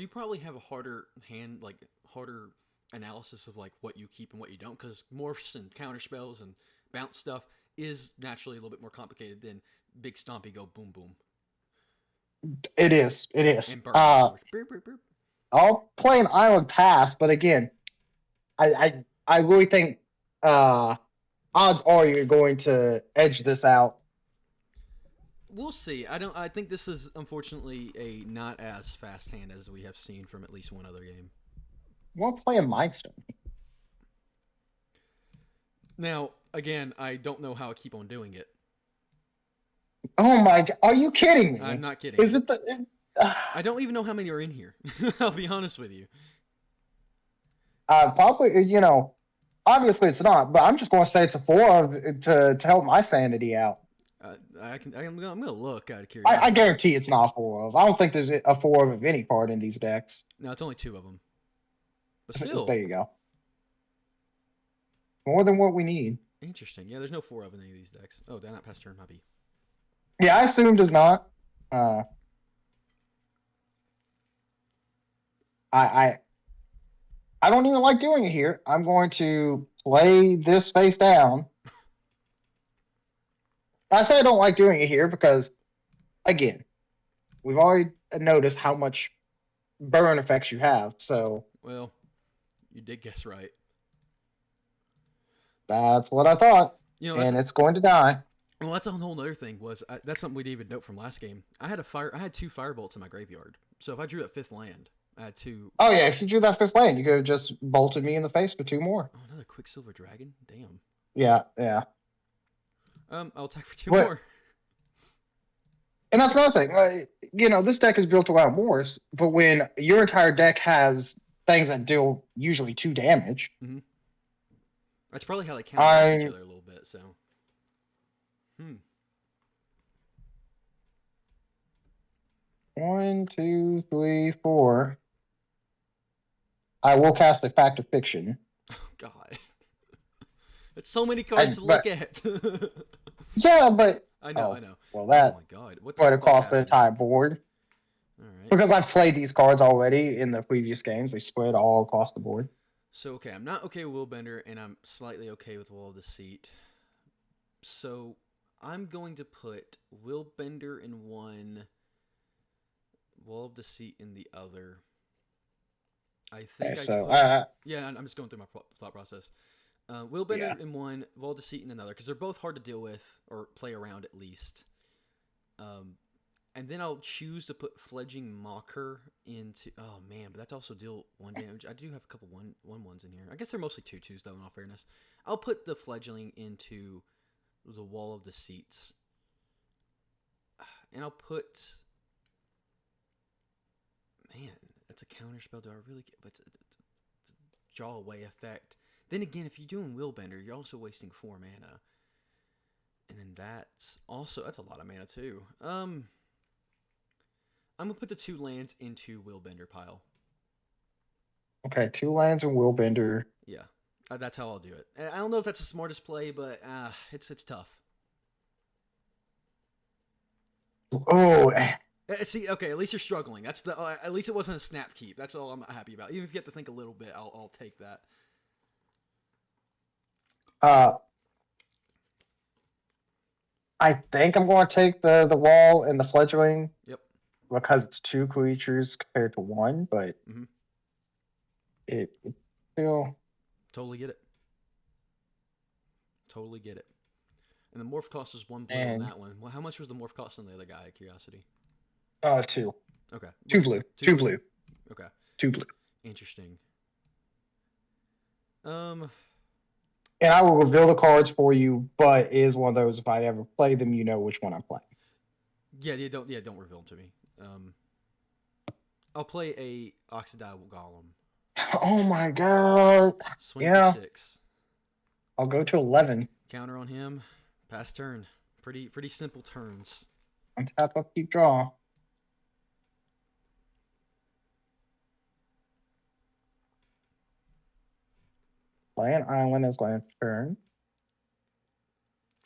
probably have a harder hand, like harder analysis of like what you keep and what you don't, because morphs and counter spells and bounce stuff is naturally a little bit more complicated than big stompy go boom boom.
It is.
And burn.
I'll play an Island Pass, but again, I really think odds are you're going to edge this out.
We'll see. I think this is unfortunately a not as fast hand as we have seen from at least one other game.
You want to play a Mindstone?
Now, again, I don't know how I keep on doing it.
Oh my god! Are you kidding me?
I'm not kidding.
Is it the?
I don't even know how many are in here. I'll be honest with you.
Probably, obviously it's not, but I'm just going to say it's a 4 to help my sanity out.
I'm gonna look out of curiosity.
I guarantee it's not 4 of. I don't think there's a 4 of any card in these decks.
No, it's only 2 of them. But still,
There you go. More than what we need.
interesting. Yeah, there's no 4 of any of these decks. Oh, they're not past turn, maybe.
Yeah, I assume does not. I don't even like doing it here. I'm going to play this face down. I say I don't like doing it here because, again, we've already noticed how much burn effects you have. So
Well, you did guess right.
that's what I thought,
You know,
and it's going to die.
well, that's a whole other thing. That's something we didn't even note from last game. I had 2 firebolts in my graveyard. So if I drew that 5th land, I had 2.
Oh yeah, if you drew that 5th lane, you could have just bolted me in the face for 2 more.
Oh, another Quicksilver Dragon. Damn.
Yeah.
I'll attack for 2
What?
more.
And that's another thing. This deck is built around wars, but when your entire deck has things that deal usually 2 damage,
That's probably how they count each other a little bit. So.
1, 2, 3, 4. I will cast a fact of fiction.
Oh God. It's so many cards to look at.
Yeah, but
I know.
Well, that
Oh my God.
would have cost the entire board.
All right.
Because I've played these cards already in the previous games. They spread all across the board.
So okay, I'm not okay with Willbender, and I'm slightly okay with Wall of Deceit. So I'm going to put Willbender in one, Wall of Deceit in the other. I think yeah, I'm just going through my thought process. Willbender in one, Wall of Deceit in another, because they're both hard to deal with or play around at least. And then I'll choose to put Fledging Mocker into. Oh man, but that's also deal 1 damage. I do have a couple 1/1s in here. I guess they're mostly 2/2s though. In all fairness, I'll put the Fledgling into the Wall of Deceits, and I'll put. Man, that's a counter spell. Do I really get? But it's a draw away effect. Then again, if you're doing Willbender, you're also wasting 4 mana. And then that's a lot of mana too. I'm gonna put the 2 lands into Willbender pile.
Okay, 2 lands and Willbender.
Yeah, that's how I'll do it. I don't know if that's the smartest play, but it's tough.
Oh,
See, okay, at least you're struggling. That's the at least it wasn't a snap keep. That's all I'm happy about. Even if you have to think a little bit, I'll take that.
I think I'm going to take the wall and the fledgling.
Yep.
Because it's 2 creatures compared to 1, but it still.
Totally get it. And the morph cost was 1 blue on that one. Well, how much was the morph cost on the other guy? Out of curiosity.
2.
Okay.
2 blue. 2 blue.
Okay.
2 blue.
Interesting.
And I will reveal the cards for you, but it is one of those, if I ever play them, you know which one I'm playing.
Yeah, don't reveal them to me. I'll play a Oxidized Golem.
Oh my God.
Swing for 6.
I'll go to 11.
Counter on him. Pass turn. Pretty simple turns.
Untap, upkeep, draw. Play an island as land turn.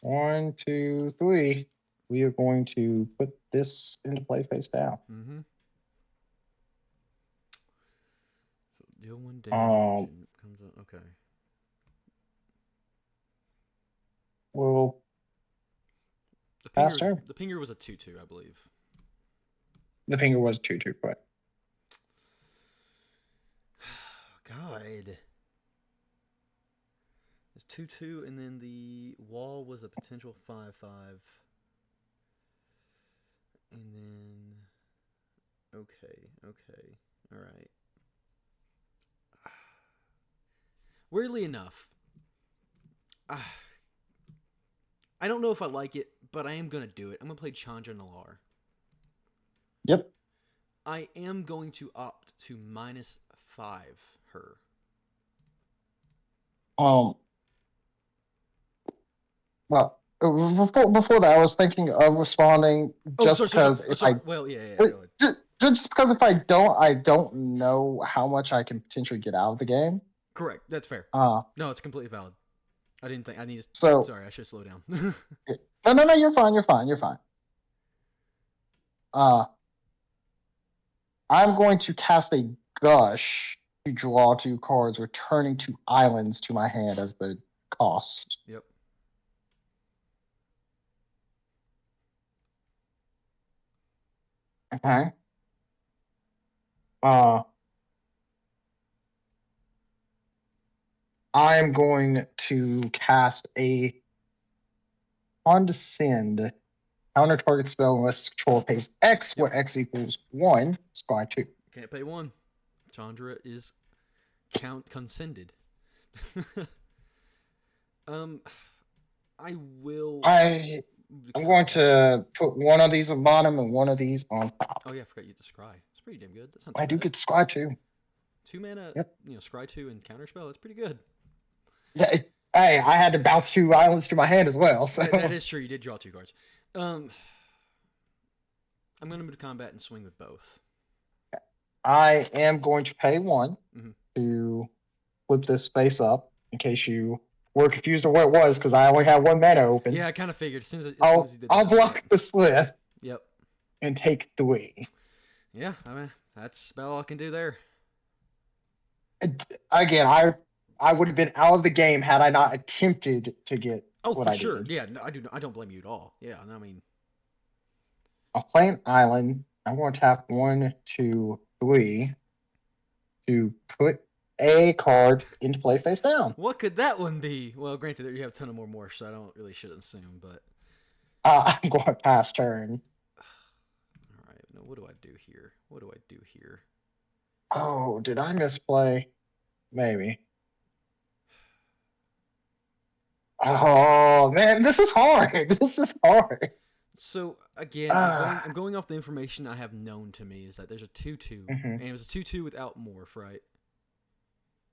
1, 2, 3. We are going to put this into play face down.
So deal 1 damage. Comes up. Okay.
Well, pass turn.
The pinger was a 2/2, I believe.
The pinger was 2/2, but.
God. It's 2/2, and then the wall was a potential 5/5. And then, okay, all right. Weirdly enough, I don't know if I like it, but I am going to do it. I'm going to play Chandra Nalar.
Yep.
I am going to opt to -5 her.
Well, before that, I was thinking of responding just because if
sorry.
I
Well, yeah, go ahead.
just because if I don't know how much I can potentially get out of the game.
Correct. That's fair.
Uh,
No, it's completely valid. I didn't think I need to.
so
Sorry, I should slow down.
no, you're fine, you're fine. Uh, I'm going to cast a gush to draw 2 cards, returning 2 islands to my hand as the cost.
Yep.
Okay. Uh, I am going to cast a Condescend. Counter target spell unless control pays X, where X equals 1. Sky 2.
Can't pay 1. Chandra is condescended. I will.
I'm going to put one of these on bottom and one of these on top.
Oh yeah, I forgot you get the scry. It's pretty damn good. That's not
I
too
do
bad.
get Sky 2.
2 mana.
Yep.
Scry 2 and counterspell. That's pretty good.
Yeah. Hey, I had to bounce 2 islands to my hand as well. So
That is true. You did draw 2 cards. I'm gonna move to combat and swing with both.
I am going to pay 1
Mhm.
to flip this face up in case you were confused on what it was because I only have 1 mana open.
Yeah, I kind of figured as soon as you did
I'll
that,
block the slith.
Yep.
And take 3.
Yeah, I mean that's about all I can do there.
Again, I would have been out of the game had I not attempted to get.
Oh,
what
for
I
sure.
did.
Yeah, no, I don't blame you at all. Yeah, I mean.
I'll play an island. I'm going to tap 1, 2, 3 to put a card into play face down.
What could that one be? Well, granted, you have a ton of more morphs, so I don't really should assume, but.
I'm going to pass turn.
All right. Now, what do I do here?
Oh, did I misplay? Maybe. Oh man, this is hard.
So again, I'm going off the information I have known to me is that there's a 2/2, and it was a 2/2 without morph, right?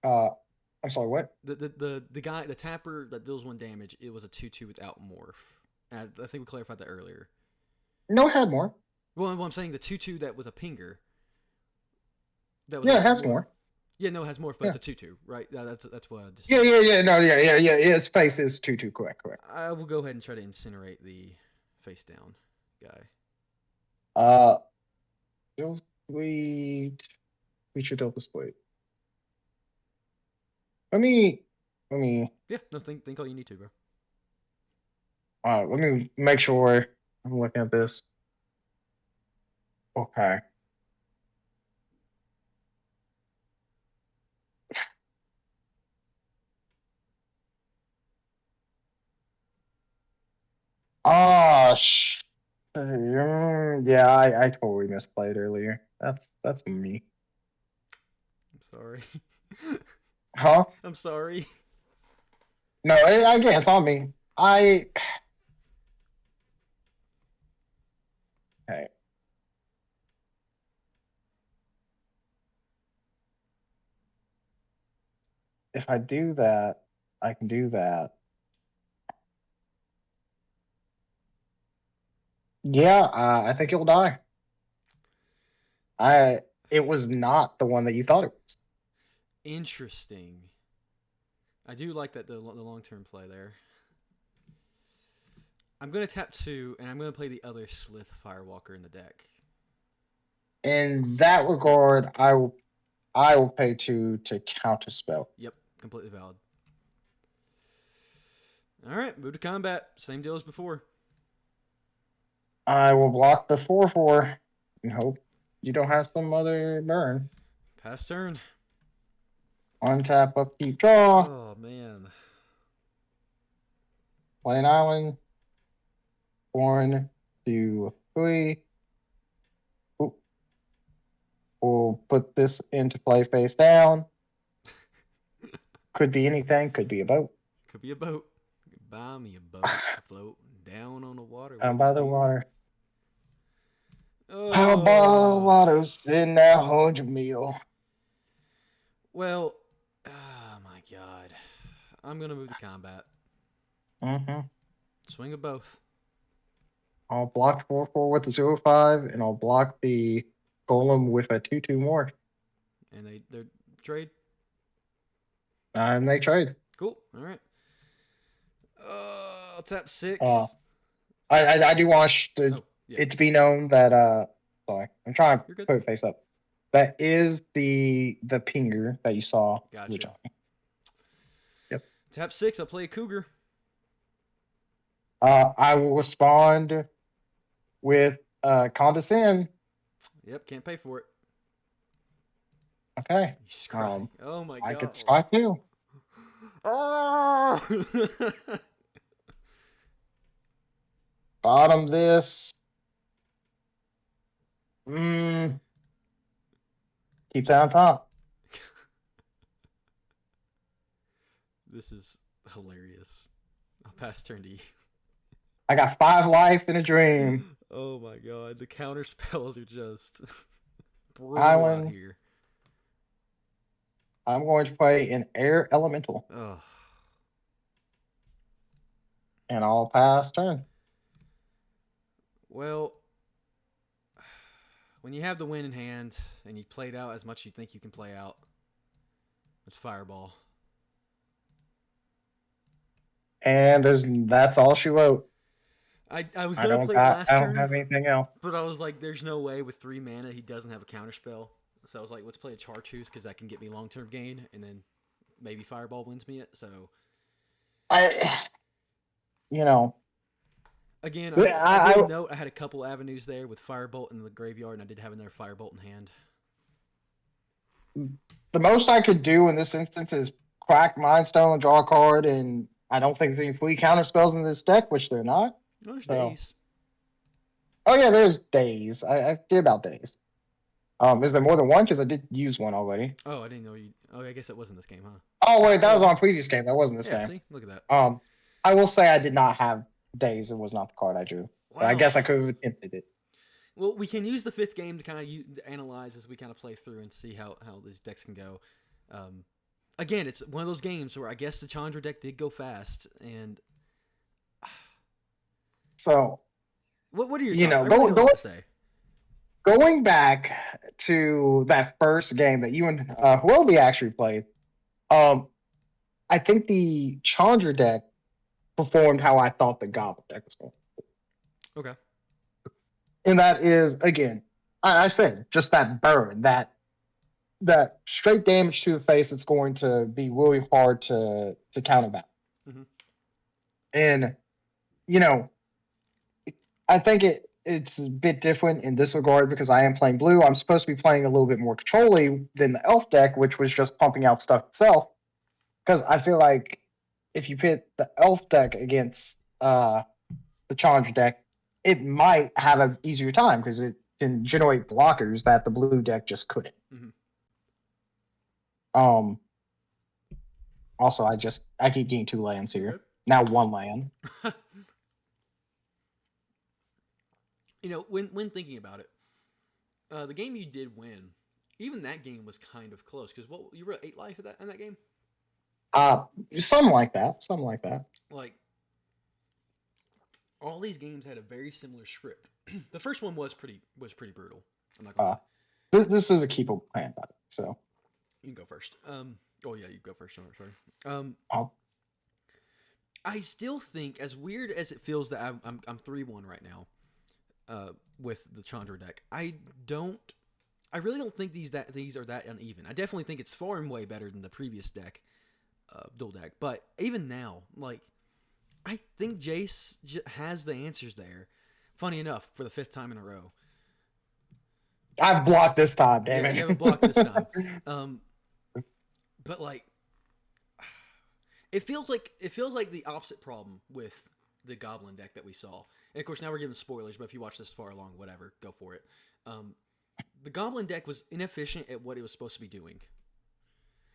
I'm sorry. What?
The guy, the tapper that deals 1 damage, it was a 2/2 without morph. And I think we clarified that earlier.
No, it had more.
Well, I'm saying the 2/2 that was a pinger.
It has more.
Yeah, no, it has morph, but it's a 2/2, right? That's what I just.
Yeah. No, yeah. Its face is 2/2. Correct.
I will go ahead and try to incinerate the face down guy.
We should double split. Let me.
Yeah, no, think all you need to, bro.
Let me make sure I'm looking at this. Okay. Oh, yeah, I totally misplayed earlier. That's me.
I'm sorry.
Huh?
I'm sorry.
No, again, it's on me. Okay. If I do that, I can do that. Yeah, I think you'll die. It was not the one that you thought it was.
Interesting. I do like that the long-term play there. I'm going to tap 2, and I'm going to play the other Slith Firewalker in the deck.
In that regard, I will pay 2 to counterspell.
Yep, completely valid. All right, move to combat. Same deal as before.
I will block the 4/4 and hope you don't have some other burn.
Pass turn.
Untap, upkeep, draw.
Oh, man.
Play an island. 1, 2, 3. Oop. We'll put this into play face down. Could be anything. Could be a boat.
Could be a boat. Buy me a boat floating down on the water.
Down by the water.
Oh.
How about Lotto's in that 100 meal?
Well, oh my god. I'm going to move to combat.
Mm-hmm.
Swing of both.
I'll block 4/4 with the 0/5, and I'll block the golem with a 2/2 more.
And they're trade.
And they trade.
Cool. All right. I'll tap 6.
I do want it to be known that sorry, I'm trying to
You're good.
put it face up. That is the pinger that you saw.
Gotcha.
With Johnny. Yep.
Tap 6. I'll play a cougar.
I will respond with condescend.
Yep. Can't pay for it.
Okay.
You scry. Oh my god.
I could scry too.
Oh!
Bottom this. Keep that on top.
This is hilarious. I'll pass turn to you.
I got 5 life in a dream.
Oh my god, the counter spells are just brutal
Island.
out here.
I'm going to play an air elemental.
Ugh.
And I'll pass turn.
Well, when you have the win in hand and you played out as much as you think you can play out, it's fireball.
And that's all she wrote.
I was gonna play last
I
turn,
don't have anything else.
but I was like, "There's no way with 3 mana he doesn't have a counter spell." So I was like, "Let's play a Chartreuse because that can get me long-term gain, and then maybe Fireball wins me it." So, again, I did note I had a couple avenues there with Firebolt in the graveyard, and I did have another Firebolt in hand.
The most I could do in this instance is crack Mindstone and draw a card, and I don't think there's any free counter spells in this deck, which they're not.
No, there's days.
Oh yeah, there's days. I forget about days. Is there more than one? Because I did use one already.
Oh, I didn't know you. Oh, I guess it wasn't this game, huh?
Oh wait, that was on previous game. That wasn't this
Yeah,
game.
see, look at that.
I will say I did not have days. It was not the card I drew. But I guess I could have attempted it.
Well, we can use the 5th game to kind of analyze as we kind of play through and see how these decks can go. Again, it's one of those games where I guess the Chandra deck did go fast, and
so
what are your thoughts? I really don't know what to say.
Going back to that first game that you and Huobi actually played, I think the Chandra deck performed how I thought the Goblin deck was going.
Okay.
And that is, again, I said, just that burn, that straight damage to the face that's going to be really hard to counterbalance.
Mm-hmm.
And, I think it's a bit different in this regard because I am playing blue. I'm supposed to be playing a little bit more control-y than the elf deck, which was just pumping out stuff itself. Because I feel like if you pit the elf deck against the Chandra deck, it might have an easier time because it can generate blockers that the blue deck just couldn't.
Mm-hmm.
Also, I keep getting 2 lands here.
Good.
Now 1 land.
When thinking about it, the game you did win, even that game was kind of close because you were at 8 life in that game.
Something like that.
Like, all these games had a very similar script. The first one was pretty brutal. I'm not gonna lie.
This is a keepable plan, so
you can go first. Oh yeah, you go first. Sorry. I still think, as weird as it feels that I'm 3-1 right now, with the Chandra deck, I really don't think these are that uneven. I definitely think it's far and way better than the previous deck, Duel deck. But even now, like, I think Jace has the answers there. Funny enough, for the 5th time in a row.
I've blocked this time, damn it.
You haven't blocked this time. But like, it feels like the opposite problem with the Goblin deck that we saw. And of course, now we're giving spoilers, but if you watch this far along, whatever, go for it. The Goblin deck was inefficient at what it was supposed to be doing.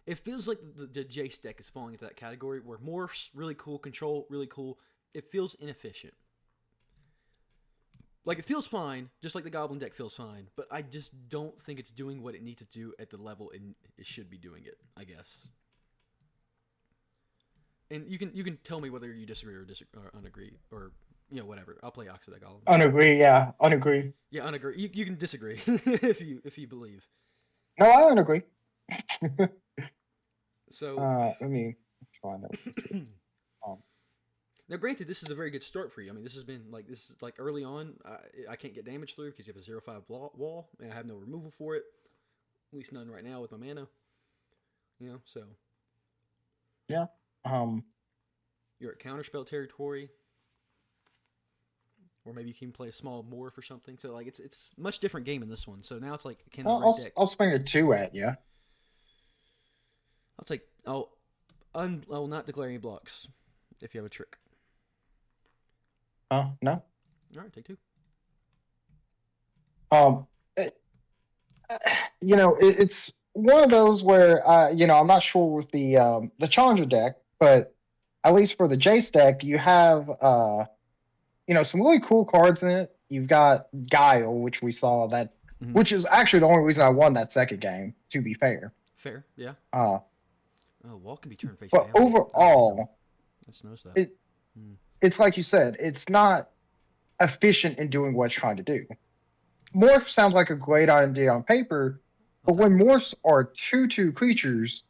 It feels like the Jace deck is falling into that category where Morphs, really cool, Control, really cool. It feels inefficient. Like, it feels fine, just like the Goblin deck feels fine, but I just don't think it's doing what it needs to do at the level it should be doing it, I guess. And you can tell me whether you disagree or unagree or whatever. I'll play Oxidec Golem.
Unagree, yeah, unagree.
Yeah, unagree. You can disagree if you believe.
No, I unagree.
So
let me find out what this is.
Now, granted, this is a very good start for you. I mean, this is like early on. I can't get damage through because you have a 0/5 wall, and I have no removal for it. At least none right now with my mana. So.
Yeah.
You're at counterspell territory, or maybe you can play a small morph or something. So like it's much different game in this one. So now it's like
I'll swing a 2 at you.
I will not declare any blocks if you have a trick.
No.
All right, take 2.
It's one of those where I'm not sure with the Chandra deck, but at least for the Jace deck, you have some really cool cards in it. You've got Guile, which we saw which is actually the only reason I won that second game. To be fair.
Fair, yeah. Wall can be turned face
down.
But
overall,
that's no stuff.
It's like you said, it's not efficient in doing what it's trying to do. Morph sounds like a great idea on paper, but when morphs are 2/2 creatures,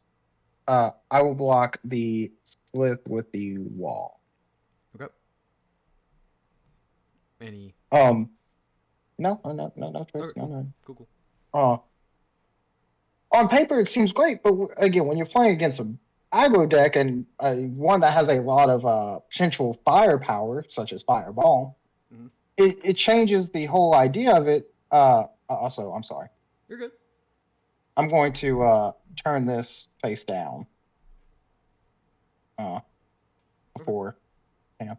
I will block the Slith with the wall.
Okay. Any?
No tricks.
Okay,
No.
Cool.
On paper, it seems great, but again, when you're playing against an aggro deck and one that has a lot of potential firepower, such as Fireball, it changes the whole idea of it. Also, I'm sorry.
You're good.
I'm going to turn this face down. Before. Yeah.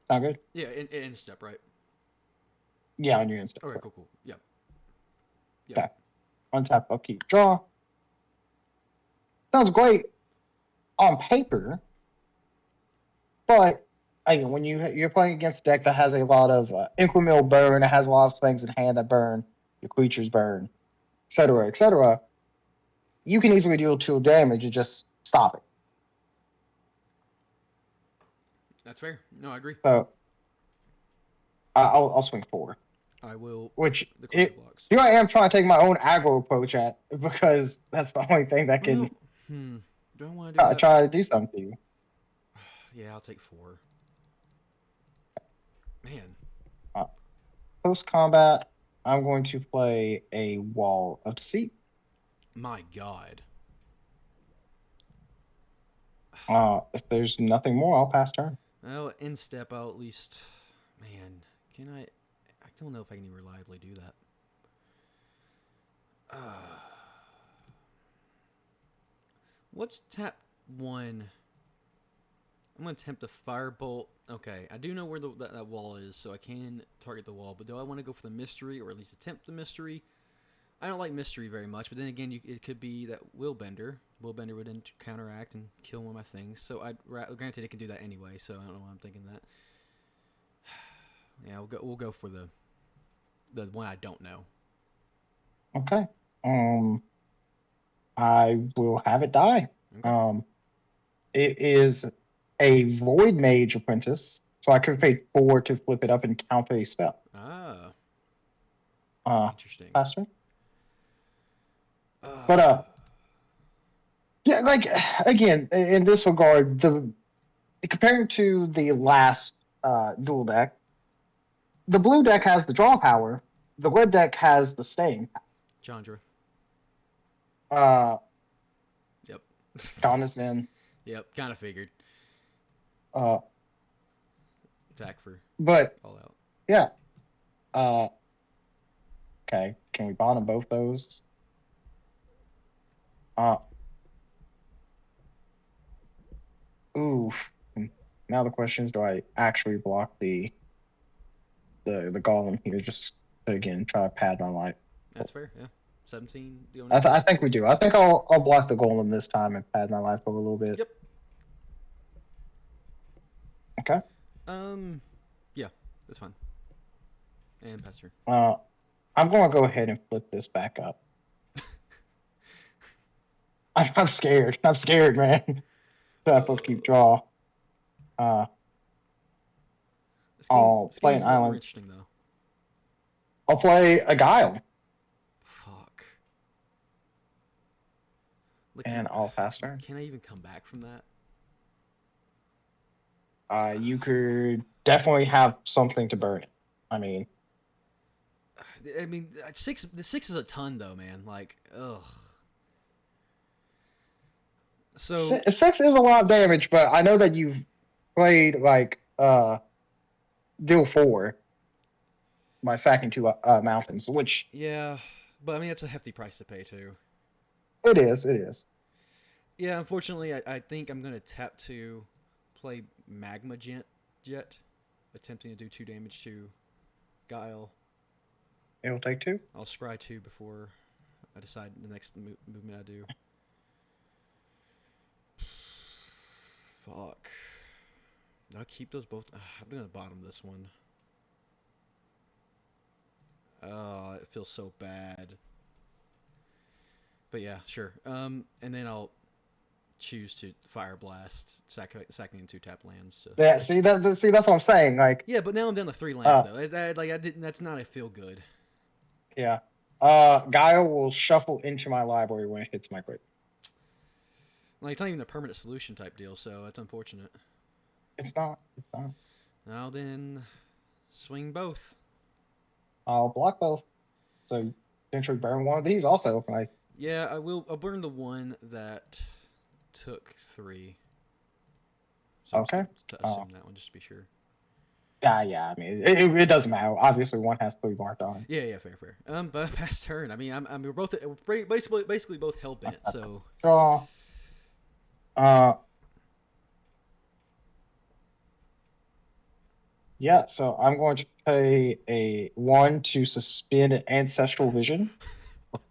Sound good?
Yeah, in step, right?
Yeah, on your instant.
Okay, cool. Yep.
Okay. Untap, upkeep, draw. Sounds great on paper, but again, when you're playing against a deck that has a lot of incremental burn, it has a lot of things in hand that burn, your creatures burn, etc., you can easily deal 2 damage and just stop it.
That's fair. No, I agree.
So I'll swing 4.
I will.
Which
here
I am trying to take my own aggro approach at, because that's the only thing that can.
Do I want to do
try to do something to you?
Yeah, I'll take 4. Man.
Post combat, I'm going to play a Wall of Deceit.
My God.
If there's nothing more, I'll pass turn.
Well, in step, I'll at least. Man, can I? I don't know if I can reliably do that. What's tap 1? I'm going to attempt a firebolt. Okay, I do know where that wall is, so I can target the wall. But do I want to go for the mystery, or at least attempt the mystery? I don't like mystery very much, but then again, it could be that Willbender. Willbender would then counteract and kill one of my things. So granted, it can do that anyway. So I don't know why I'm thinking that. Yeah, we'll go for the one I don't know.
Okay. I will have it die.
Okay.
It is a Void Mage Apprentice, so I could have paid 4 to flip it up and counter a spell.
Interesting.
Faster. But yeah, like again, in this regard, comparing to the last dual deck, the blue deck has the draw power, the red deck has the staying power.
Chandra. Yep.
Donna's in.
Yep, kind of figured. Attack for all out.
Yeah. Okay, can we bottom both those? Oof. Now the question is, do I actually block the golem here? Just to, again, try to pad my life.
That's fair. Yeah. 17.
I think we do. I think I'll block the golem this time and pad my life over a little bit.
Yep.
Okay.
Yeah, that's fine. And pass turn.
I'm going to go ahead and flip this back up. I'm scared. I'm scared, man. That upkeep draw. I'll
This
play
game's
an
a lot more
island.
interesting though.
I'll play a Guile,
Fuck. Like,
and I'll pass turn.
can I even come back from that?
You could definitely have something to burn it. I mean,
The six is a ton though, man. Like, ugh. So
6 is a lot of damage, but I know that you've played like Deal 4 by sacking 2 mountains, which
yeah, but I mean that's a hefty price to pay too.
it is. It is.
Yeah, unfortunately, I think I'm gonna tap to play Magma Jet, attempting to do 2 damage to Guile.
It'll take 2.
I'll scry 2 before I decide the next movement I do. Fuck. I'll keep those both. I'm gonna bottom this one. Oh, it feels so bad. But yeah, sure. And then I'll choose to Fire Blast, sacking in 2 tap lands.
Yeah, see that's what I'm saying. Like,
Yeah, but now I'm down to 3 lands though. I didn't. That's not a feel good.
yeah. Guile will shuffle into my library when it hits my grave.
Like it's not even a permanent solution type deal, so that's unfortunate.
It's not. It's not.
Now then, swing both.
I'll block both. So potentially burn one of these also. Like,
Yeah, I will. I'll burn the one that took 3. So
okay.
To assume that one just to be sure.
Yeah. I mean, it doesn't matter. Obviously, one has 3 marked on.
Yeah, fair. But past turn. I mean, we're both basically both hell bent. So
Draw. Yeah, so I'm going to pay a 1 to suspend Ancestral Vision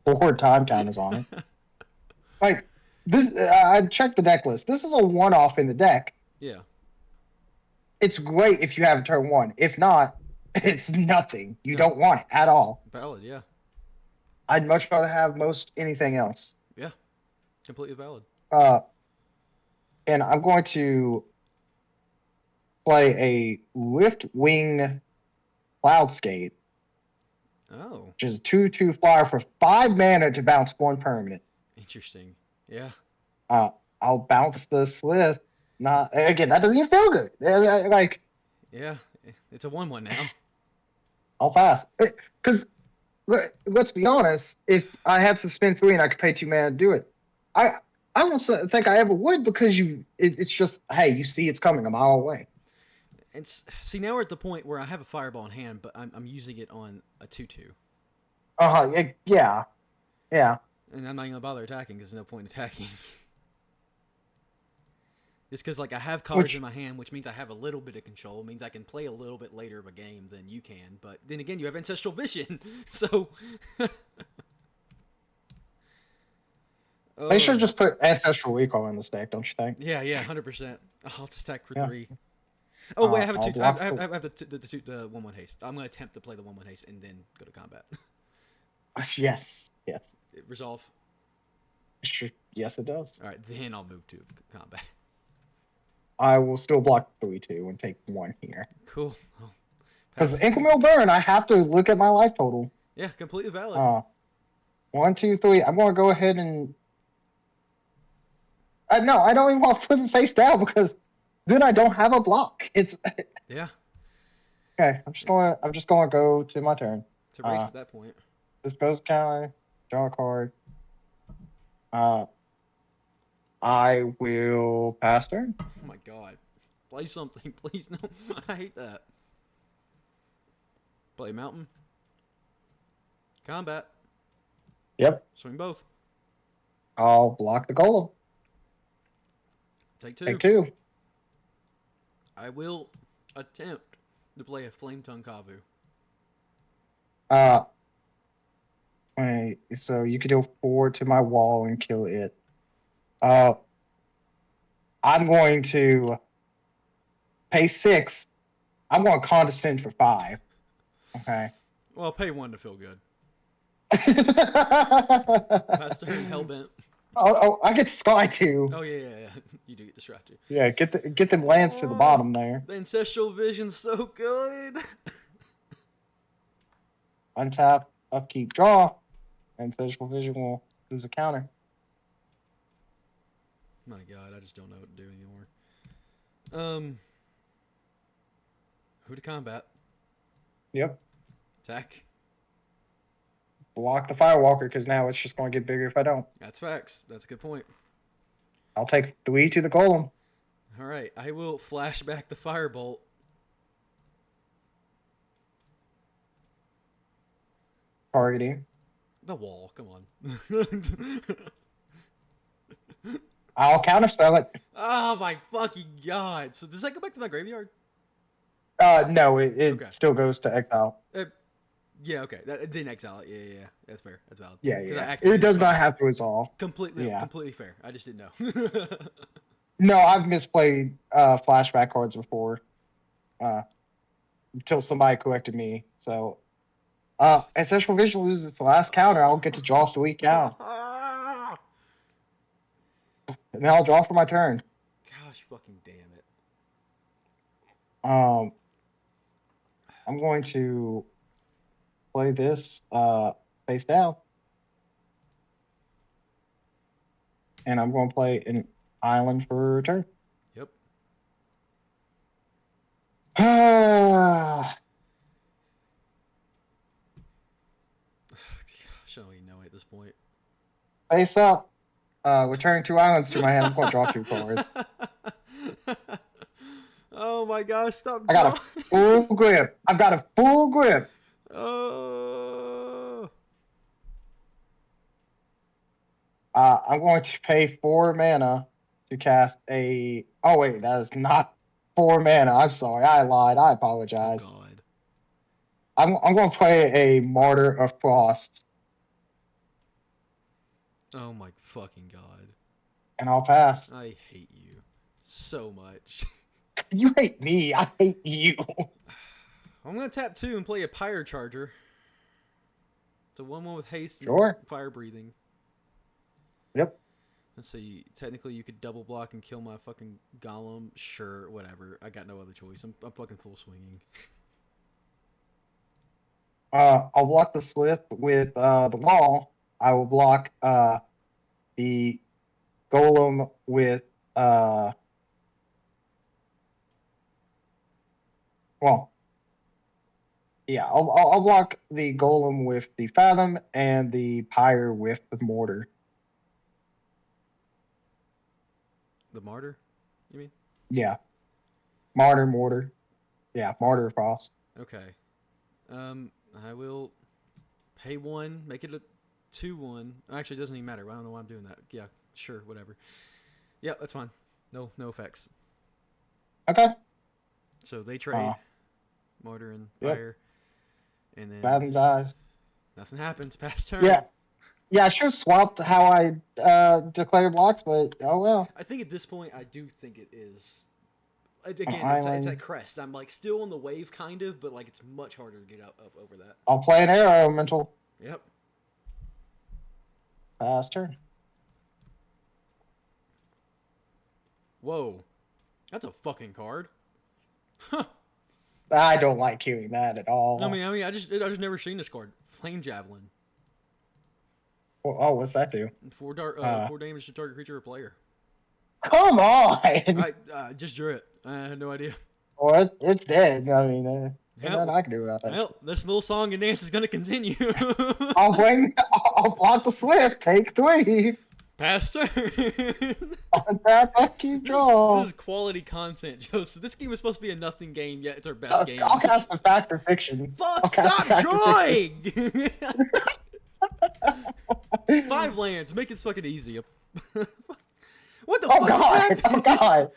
before time count is on it. Like, this, I checked the deck list. This is a one-off in the deck.
yeah,
It's great if you have a turn 1. If not, it's nothing. You
Yeah.
don't want it at all.
valid. Yeah,
I'd much rather have most anything else.
yeah, completely valid.
And I'm going to play a Lift Wing Cloudscape,
Oh,
which is a 2/2 flyer for 5 mana to bounce 1 permanent.
interesting. Yeah.
I'll bounce the Slith. Not again. That doesn't even feel good. Like,
Yeah, it's a 1/1 now.
I'll pass. Because let's be honest. If I had to spend 3 and I could pay 2 mana to do it, I don't think I ever would, because it's just, hey, you see it's coming a mile away.
And see, now we're at the point where I have a fireball in hand, but I'm using it on a 2/2.
Yeah.
And I'm not even gonna bother attacking because there's no point in attacking. Just because, like, I have cards in my hand, which means I have a little bit of control. It means I can play a little bit later of a game than you can. But then again, you have Ancestral Vision, so.
They should just put Ancestral Recall in this deck, don't you think?
Yeah, 100%. I'll just attack for
Yeah.
3. Oh wait, I have a
I'll
2.
block
I have the 1/1 haste. I'm gonna attempt to play the 1/1 haste and then go to combat.
Yes.
Resolve.
Sure. Yes, it does.
All right, then I'll move to combat.
I will still block 3/2 and take 1 here.
Cool. Oh,
Because the incremental burn, I have to look at my life total.
yeah, completely valid.
1, 2, 3. I'm going to go ahead and. No, I don't even want to flip it face down, because then I don't have a block. It's
Yeah,
okay. I'm just going to go to my turn.
it's a race at that point.
This goes counter. Draw a card. I will pass turn.
Oh my god. Play something, please. No, I hate that. Play mountain. Combat.
Yep.
Swing both.
I'll block the golem.
Take 2.
Take 2.
I will attempt to play a Flame Tongue Kavu.
Wait, so you could deal 4 to my wall and kill it. I'm going to pay 6. I'm going to condescend for 5. Okay.
Well, I'll pay 1 to feel good.
Pass
Pass turn, Hellbent.
I get Sky too.
Oh yeah. You do get distracted.
Yeah, get them lands to the bottom there.
The ancestral vision's so good.
Untap, upkeep, draw, and Ancestral Vision will lose a counter.
My God, I just don't know what to do anymore. Who to combat?
Yep.
Attack.
Block the Firewalker because now it's just going to get bigger if I don't.
That's facts. That's a good point.
I'll take 3 to the Golem.
All right, I will flash back the Firebolt.
Targeting.
The wall, come on.
I'll counterspell it.
Oh my fucking God. So does that go back to my graveyard?
No, it
Okay.
still goes to exile.
Yeah, okay. Then exile it. Yeah. That's fair. That's valid.
Yeah,
'Cause I
yeah.
activated
It does
it
not
twice.
have to resolve.
Completely,
Yeah.
completely fair. I just didn't know.
No, I've misplayed flashback cards before. Until somebody corrected me. So, Ancestral Vision loses its last counter. I'll get to draw 3 count. And then I'll draw for my turn.
Gosh, fucking damn it.
I'm going to play this face down. And I'm going to play an island for a turn.
Yep.
Ah,
Gosh, I don't even know at this point.
face up. Return 2 islands to my hand. I'm going to draw 2 cards.
Oh my gosh, stop.
I got a full grip. I've got a full grip.
Oh.
I'm going to pay 4 mana to cast a. Oh wait, that is not 4 mana. I'm sorry, I lied. I apologize.
Oh God.
I'm going to play a Martyr of Frost,
Oh my fucking God.
and I'll pass.
I hate you so much.
You hate me. I hate you.
I'm gonna tap 2 and play a Pyre Charger. It's a 1/1 with haste and
Sure.
fire breathing.
Yep.
Let's see. Technically, you could double block and kill my fucking golem. Sure, whatever. I got no other choice. I'm fucking full swinging.
I'll block the Slith with the wall. I will block the Golem with well, yeah. I'll block the Golem with the Fathom and the Pyre with the Mortar.
The Martyr, you mean?
Yeah. Mortar. Yeah, Martyr Frost.
Okay. I will pay 1, make it a 2/1. Actually, it doesn't even matter. I don't know why I'm doing that. Yeah, sure, whatever. Yeah, that's fine. No effects.
Okay.
So they trade Martyr and
Yep.
Fire, and then
Fathom dies.
nothing happens past turn.
Yeah. Yeah, I should have swapped how I declared blocks, but oh well.
I think at this point, I do think it is. Again, it's
island.
at crest. I'm like still on the wave, kind of, but like it's much harder to get up over that.
I'll play an Air Elemental.
Yep.
Pass turn.
Whoa, that's a fucking card. Huh.
I don't like hearing that at all.
I mean, I just never seen this card. Flame Javelin.
Oh, what's that do?
4 damage to target creature or player.
Come on!
I just drew it. I had no idea.
Well, it's dead. I mean,
Yeah,
nothing I can do about that.
Well, this little song and dance is gonna continue.
I'll block the Swift. Take 3.
Pass turn.
On that, I keep draw.
This is quality content, Joseph. This game was supposed to be a nothing game, yet it's our best game.
I'll cast a Fact or Fiction.
Fuck! Stop drawing. 5 lands. Make it fucking easy. What the fuck is happening?
Oh god!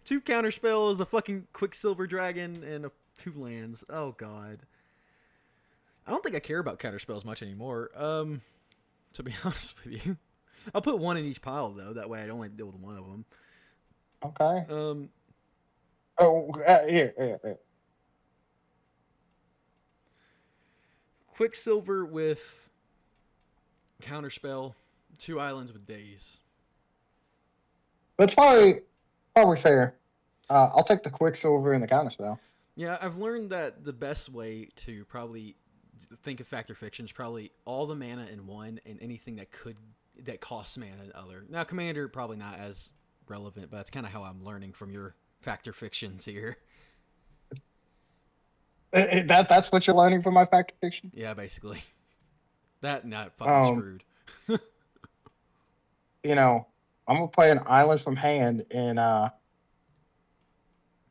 2 counter spells, a fucking Quicksilver Dragon, and 2 lands. Oh god. I don't think I care about counter spells much anymore. To be honest with you, I'll put 1 in each pile though. That way I only deal with 1 of them.
Okay. Here.
Quicksilver with counterspell, 2 islands with days.
That's probably fair. I'll take the Quicksilver and the Counterspell.
Yeah, I've learned that the best way to probably think of Fact or Fiction is probably all the mana in one and anything that costs mana in other. Now, Commander probably not as relevant, but that's kind of how I'm learning from your Fact or Fictions here.
That's what you're learning from my Fact or Fiction?
Yeah, basically. That not fucking screwed.
You know, I'm gonna play an island from hand, and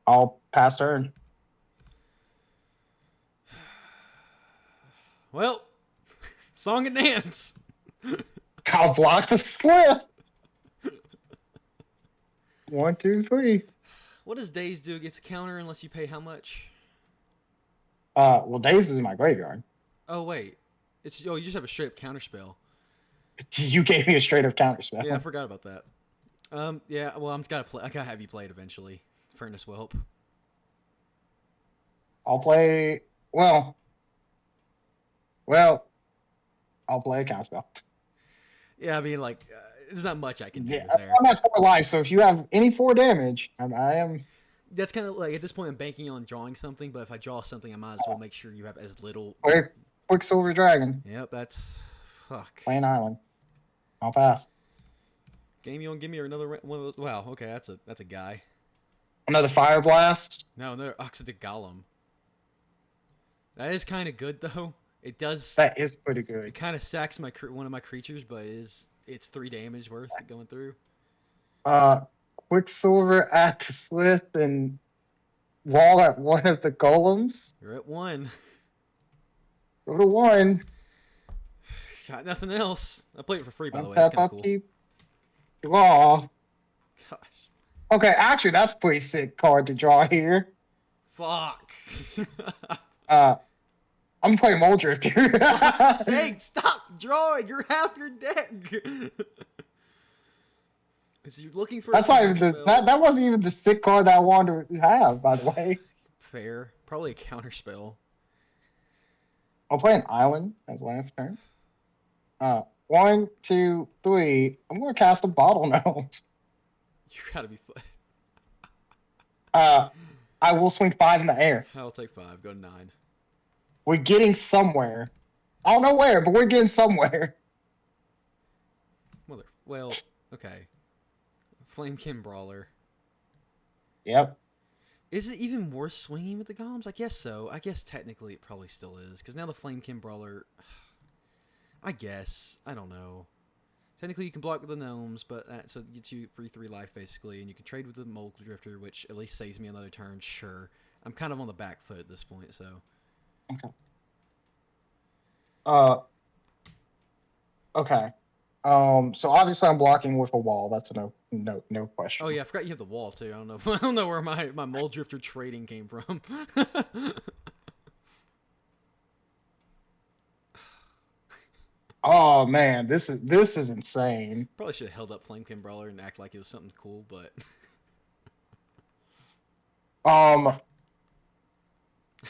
I'll pass turn.
Well, song and dance.
I'll block the slip. 1, 2, 3.
What does Days do against a counter unless you pay how much?
Well, Days is in my graveyard.
Oh wait, you just have a straight up counter spell.
You gave me a straight up counter spell.
Yeah, I forgot about that. Yeah. Well, I gotta have you play it eventually. Furnace Whelp.
I'll play. I'll play a counter spell.
Yeah, I mean, like, there's not much I can do there.
I'm at 4 life, so if you have any 4 damage, I am.
That's kind of like at this point I'm banking on drawing something, but if I draw something, I might as well make sure you have as little.
Quicksilver Dragon.
Yep, that's fuck.
Plain Island. I'll pass.
Game, you want to give me another one of those? Wow, okay, that's a guy.
Another Fire Blast.
No, another Oxidic Golem. That is kind of good though. It does.
That is pretty
It
good.
kind of sacks one of my creatures, but it's 3 damage worth going through.
Quicksilver at the slith and wall at one of the golems.
You're at 1.
Go to 1.
Got nothing else. I played it for free, by the way.
Tap
That's kind of cool.
upkeep. Draw.
Gosh.
Okay, actually, that's a pretty sick card to draw here.
Fuck.
I'm playing Moldrift here.
For fuck's sake, stop drawing. You're half your deck. Because you're looking for.
That's not even that wasn't even the sick card that I wanted to have, by the way.
Fair. Probably a counter spell.
I'll play an island as last turn. 1, 2, 3. I'm gonna cast a Bottle Gnomes.
You gotta be.
I will swing 5 in the air.
I'll take 5. Go to 9.
We're getting somewhere. I don't know where, but we're getting somewhere.
Well, okay. Flamekin Brawler.
Yep.
Is it even worth swinging with the golems? I guess so. I guess technically it probably still is. Because now the Flamekin Brawler... I guess. I don't know. Technically you can block with the gnomes, but so it gets you free 3 life basically. And you can trade with the Mold Drifter, which at least saves me another turn. Sure. I'm kind of on the back foot at this point, so...
Okay. Okay. So obviously I'm blocking with a wall. That's no question.
Oh yeah, I forgot you have the wall too. I don't know. I don't know where my Mold Drifter trading came from.
Oh man, this is insane.
Probably should have held up Flamekin Brawler and act like it was something cool, but I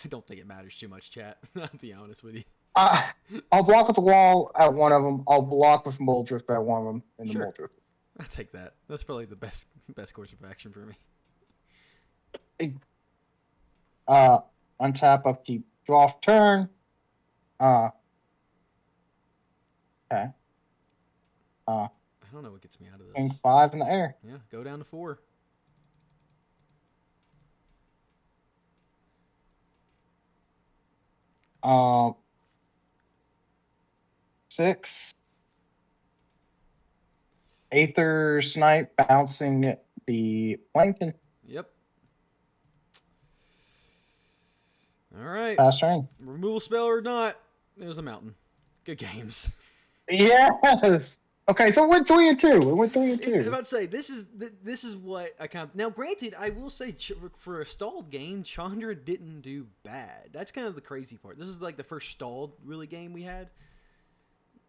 don't think it matters too much, chat. I'll be honest with you.
I'll block with the wall at one of them. I'll block with Mold Drift at one of them in the
Sure.
Mold Drift.
I'll take that. That's probably the best course of action for me.
Untap, upkeep, draw off turn. Okay.
I don't know what gets me out of
Swing
this.
5 in the air.
Yeah, go down to 4.
Um, 6. Aether Snipe bouncing the Plankton.
Yep. All right.
Pass turn.
Removal spell or not, there's a mountain. Good games.
Yes. Okay, so we're 3 and 2. We went 3 and 2.
I was about to say this is what I kind of now. Granted, I will say for a stalled game, Chandra didn't do bad. That's kind of the crazy part. This is like the first stalled really game we had.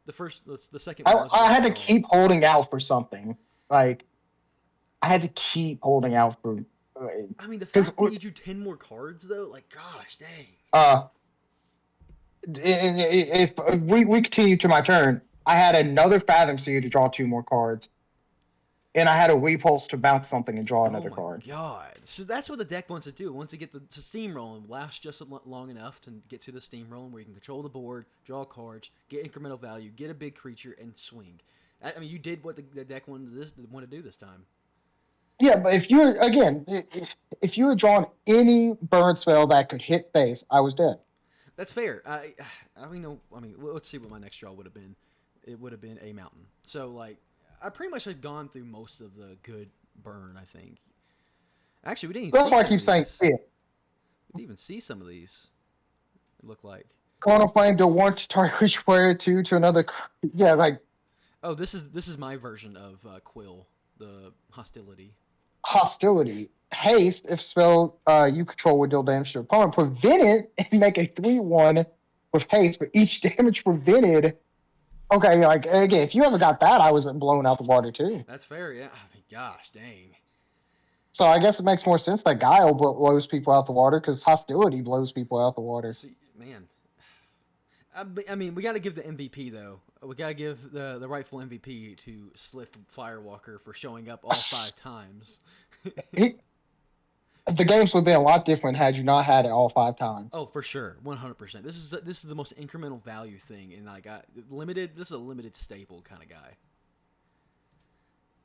The second.
I had to keep holding out for something. Like, I had to keep holding out for.
I mean, the fact that you drew 10 more cards though, like, gosh, dang.
If we continue to my turn, I had another Fathom Seer to draw 2 more cards, and I had a Repulse to bounce something and draw another card.
God! So that's what the deck wants to do. It wants to get the steamrolling, last just long enough to get to the steamrolling where you can control the board, draw cards, get incremental value, get a big creature, and swing. I mean, you did what the deck wanted to do this time.
Yeah, but if you had drawn any burn spell that could hit face, I was dead.
That's fair. I know. I mean, let's see what my next draw would have been. It would have been a mountain. So like, I pretty much had gone through most of the good burn. I think. Actually, we didn't.
That's why I keep saying
we didn't even see some of these. It looked like.
Call of Flame to 1 to target each player, 2 to another. Yeah, like.
Oh, this is my version of Quill, the hostility.
Hostility. Haste, if spell you control would deal damage to your opponent. Prevent it and make a 3/1 with haste for each damage prevented. Okay, like again, if you ever got that, I wasn't blown out the water too.
That's fair, yeah. I mean, gosh, dang.
So I guess it makes more sense that Guile blows people out the water because hostility blows people out the water.
See, man. I mean, we got to give the MVP though. We got to give the rightful MVP to Slith Firewalker for showing up all 5 times.
The games would have been a lot different had you not had it all 5 times.
Oh, for sure, 100%. This is the most incremental value thing, and like limited. This is a limited staple kind of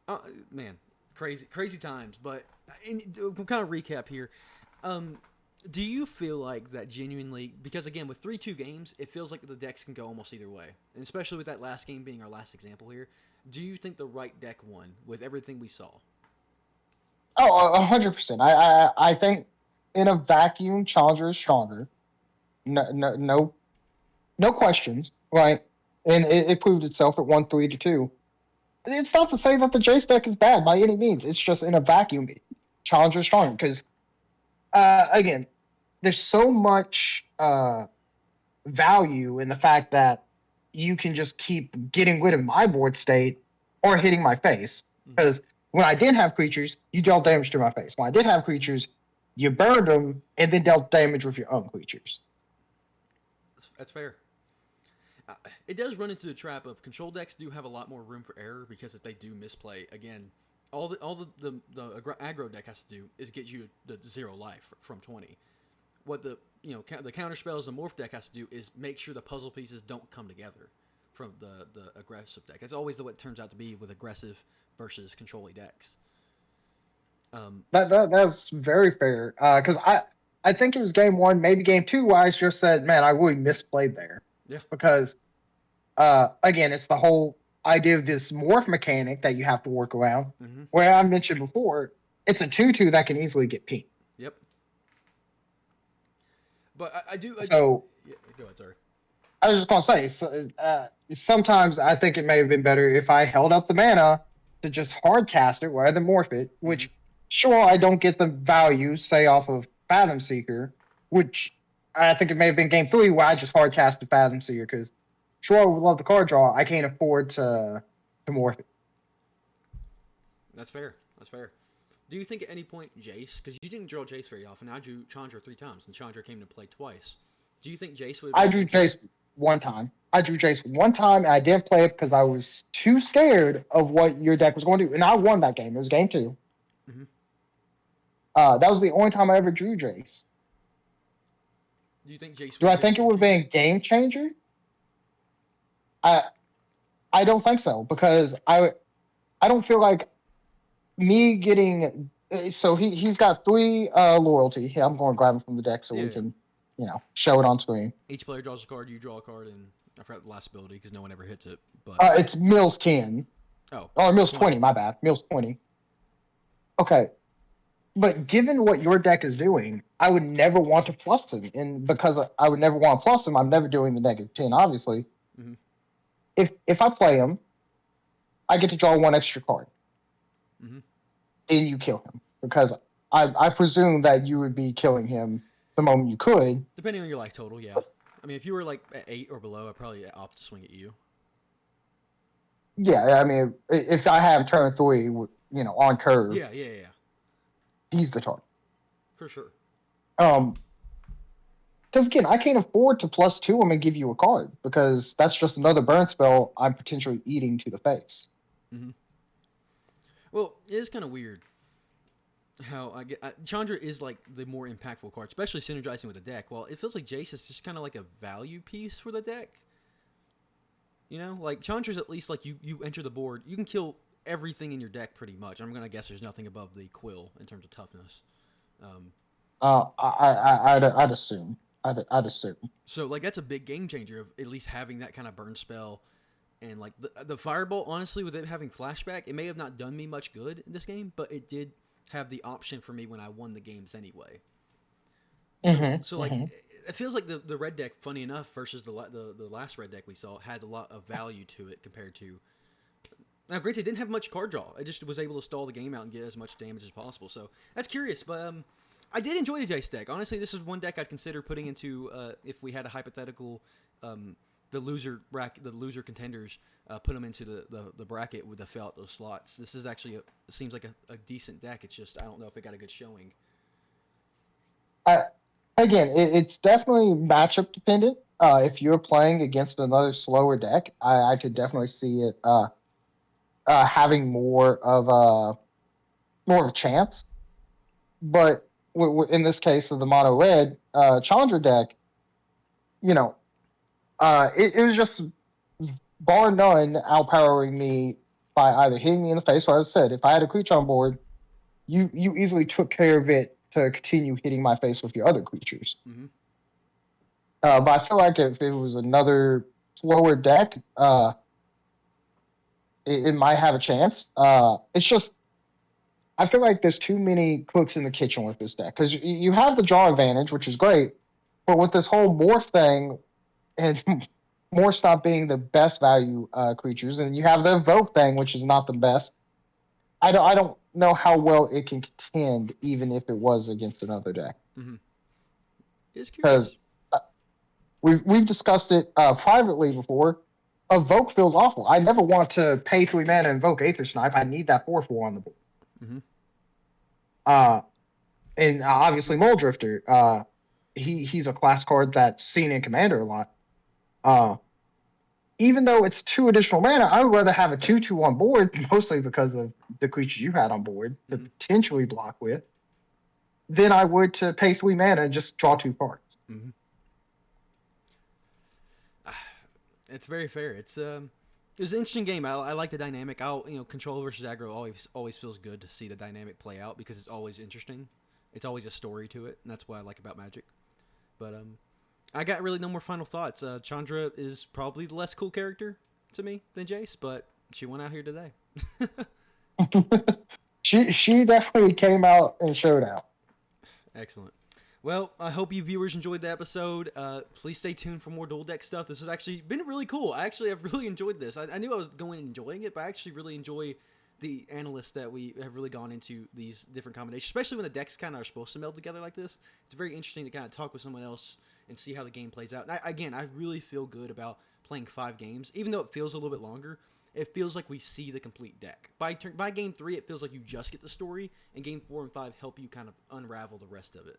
guy. Man, crazy times. But we'll kind of recap here. Do you feel like that genuinely? Because again, with 3-2 games, it feels like the decks can go almost either way, and especially with that last game being our last example here. Do you think the right deck won with everything we saw?
Oh, 100%. I think in a vacuum, Chandra is stronger. No questions, right? And it proved itself at 1-3-2. It's not to say that the Jace deck is bad by any means. It's just in a vacuum, Chandra is stronger because, again, there's so much value in the fact that you can just keep getting rid of my board state or hitting my face because. When I didn't have creatures, you dealt damage to my face. When I did have creatures, you burned them and then dealt damage with your own creatures.
That's fair. It does run into the trap of control decks do have a lot more room for error because if they do misplay, again, all the aggro deck has to do is get you the 0 life from 20. What the counter spells the morph deck has to do is make sure the puzzle pieces don't come together from the aggressive deck. That's always what it turns out to be with aggressive versus control decks.
That's very fair. Because I think it was game 1, maybe game 2, where I just said, man, I really misplayed there.
Yeah.
Because again, it's the whole idea of this morph mechanic that you have to work around. Mm-hmm. Where I mentioned before, it's a 2/2 that can easily get pinged.
Yep. But I do.
So
yeah, go ahead, sorry.
I was just gonna say, sometimes I think it may have been better if I held up the mana to just hard cast it rather than morph it, which sure I don't get the value, say off of Fathom Seeker, which I think it may have been game 3 where I just hard casted Fathom Seeker because sure I would love the card draw, I can't afford to morph it.
That's fair. Do you think at any point Jace, because you didn't draw Jace very often, I drew Chandra 3 times and Chandra came to play twice. Do you think Jace would?
I drew Jace 1 time. And I didn't play it because I was too scared of what your deck was going to do. And I won that game. It was game 2. Mm-hmm. That was the only time I ever drew Jace.
Do you think Jace?
Do I think it would have been a game changer? I don't think so because I don't feel like me getting. So he's got 3 loyalty. Yeah, I'm going to grab him from the deck so we can. Show it on screen.
Each player draws a card, you draw a card, and I forgot the last ability because no one ever hits it. But
it's Mills 10.
Oh.
Or Mills 20, my bad. Mills 20. Okay. But given what your deck is doing, I would never want to plus him. And because I would never want to plus him, I'm never doing the -10, obviously. Mm-hmm. If I play him, I get to draw 1 extra card. Mm-hmm. And you kill him. Because I presume that you would be killing him the moment you could.
Depending on your life total, yeah. I mean, if you were like at 8 or below, I'd probably opt to swing at you.
Yeah, I mean, if I have turn 3, on curve.
Yeah.
He's the target.
For sure.
because again, I can't afford to +2 them and give you a card because that's just another burn spell I'm potentially eating to the face.
Mm-hmm. Well, it is kind of weird how Chandra is like the more impactful card, especially synergizing with the deck. Well, it feels like Jace is just kind of like a value piece for the deck. You know, like Chandra's at least like you enter the board, you can kill everything in your deck pretty much. I'm gonna guess there's nothing above the Quill in terms of toughness.
I'd assume. I'd assume.
So like that's a big game changer of at least having that kind of burn spell, and like the Fireball. Honestly, with it having flashback, it may have not done me much good in this game, but it did have the option for me when I won the games anyway. So like it feels like the red deck, funny enough, versus the last red deck we saw had a lot of value to it compared to. Now, granted, it didn't have much card draw. I just was able to stall the game out and get as much damage as possible. So that's curious, but I did enjoy the Jace deck. Honestly, this is one deck I'd consider putting into if we had a hypothetical the loser contenders, put them into the bracket with the fill out those slots. This is actually it seems like a decent deck. It's just I don't know if it got a good showing.
Again, it's definitely matchup dependent. If you're playing against another slower deck, I could definitely see it having more of a chance. But in this case of the mono red Chandra deck, you know, it was just bar none outpowering me by either hitting me in the face, or as I said, if I had a creature on board, you easily took care of it to continue hitting my face with your other creatures.
Mm-hmm.
But I feel like if it was another slower deck, it might have a chance. It's just I feel like there's too many cooks in the kitchen with this deck because you have the draw advantage, which is great, but with this whole morph thing and morphs not being the best value creatures, and you have the evoke thing, which is not the best. I don't know how well it can contend, even if it was against another deck.
Mm-hmm. It's curious.
We've discussed it privately before. Evoke feels awful. I never want to pay 3 mana and invoke Aether Snipe. I need that 4/4 on the board.
Mm-hmm.
And obviously Mole Drifter. He's a class card that's seen in Commander a lot. Even though it's 2 additional mana, I would rather have a 2/2 on board, mostly because of the creatures you had on board to potentially block with, than I would to pay 3 mana and just draw 2 cards.
Mm-hmm. It's very fair. It's an interesting game. I like the dynamic. Control versus aggro always feels good to see the dynamic play out because it's always interesting. It's always a story to it, and that's what I like about Magic. But I got really no more final thoughts. Chandra is probably the less cool character to me than Jace, but she went out here today.
She definitely came out and showed out.
Excellent. Well, I hope you viewers enjoyed the episode. Please stay tuned for more Duel Deck stuff. This has actually been really cool. I've really enjoyed this. I knew I was enjoying it, but I actually really enjoy the analysts that we have really gone into these different combinations, especially when the decks kind of are supposed to meld together like this. It's very interesting to kind of talk with someone else and see how the game plays out. And I really feel good about playing 5 games, even though it feels a little bit longer. It feels like we see the complete deck. By game 3, it feels like you just get the story, and game 4 and 5 help you kind of unravel the rest of it.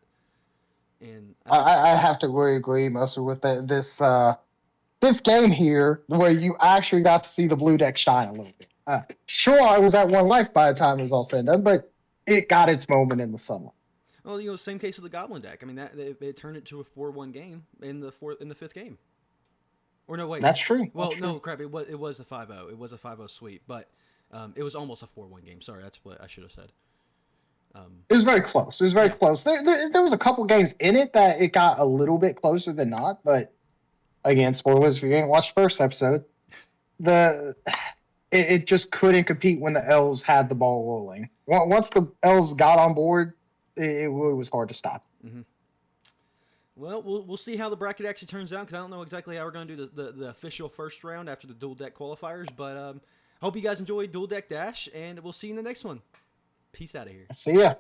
And
I have to really agree, mostly with this 5th game here, where you actually got to see the blue deck shine a little bit. Sure, I was at 1 life by the time it was all said and done, but it got its moment in the sunlight.
Well, same case with the Goblin deck. I mean, it turned it to a 4-1 game in the 5th game. Or no, wait.
That's true.
Well,
that's
no,
true.
crap. It was a 5-0. It was a 5-0 sweep, but it was almost a 4-1 game. Sorry, that's what I should have said.
It was very close. It was very close. There was a couple games in it that it got a little bit closer than not, but again, spoilers if you didn't watch the first episode. It just couldn't compete when the Elves had the ball rolling. Once the Elves got on board, it really was hard to stop.
Mm-hmm. Well, we'll see how the bracket actually turns out, because I don't know exactly how we're going to do the official first round after the Duel Deck qualifiers, but hope you guys enjoyed Duel Deck Dash, and we'll see you in the next one. Peace out of here.
See ya.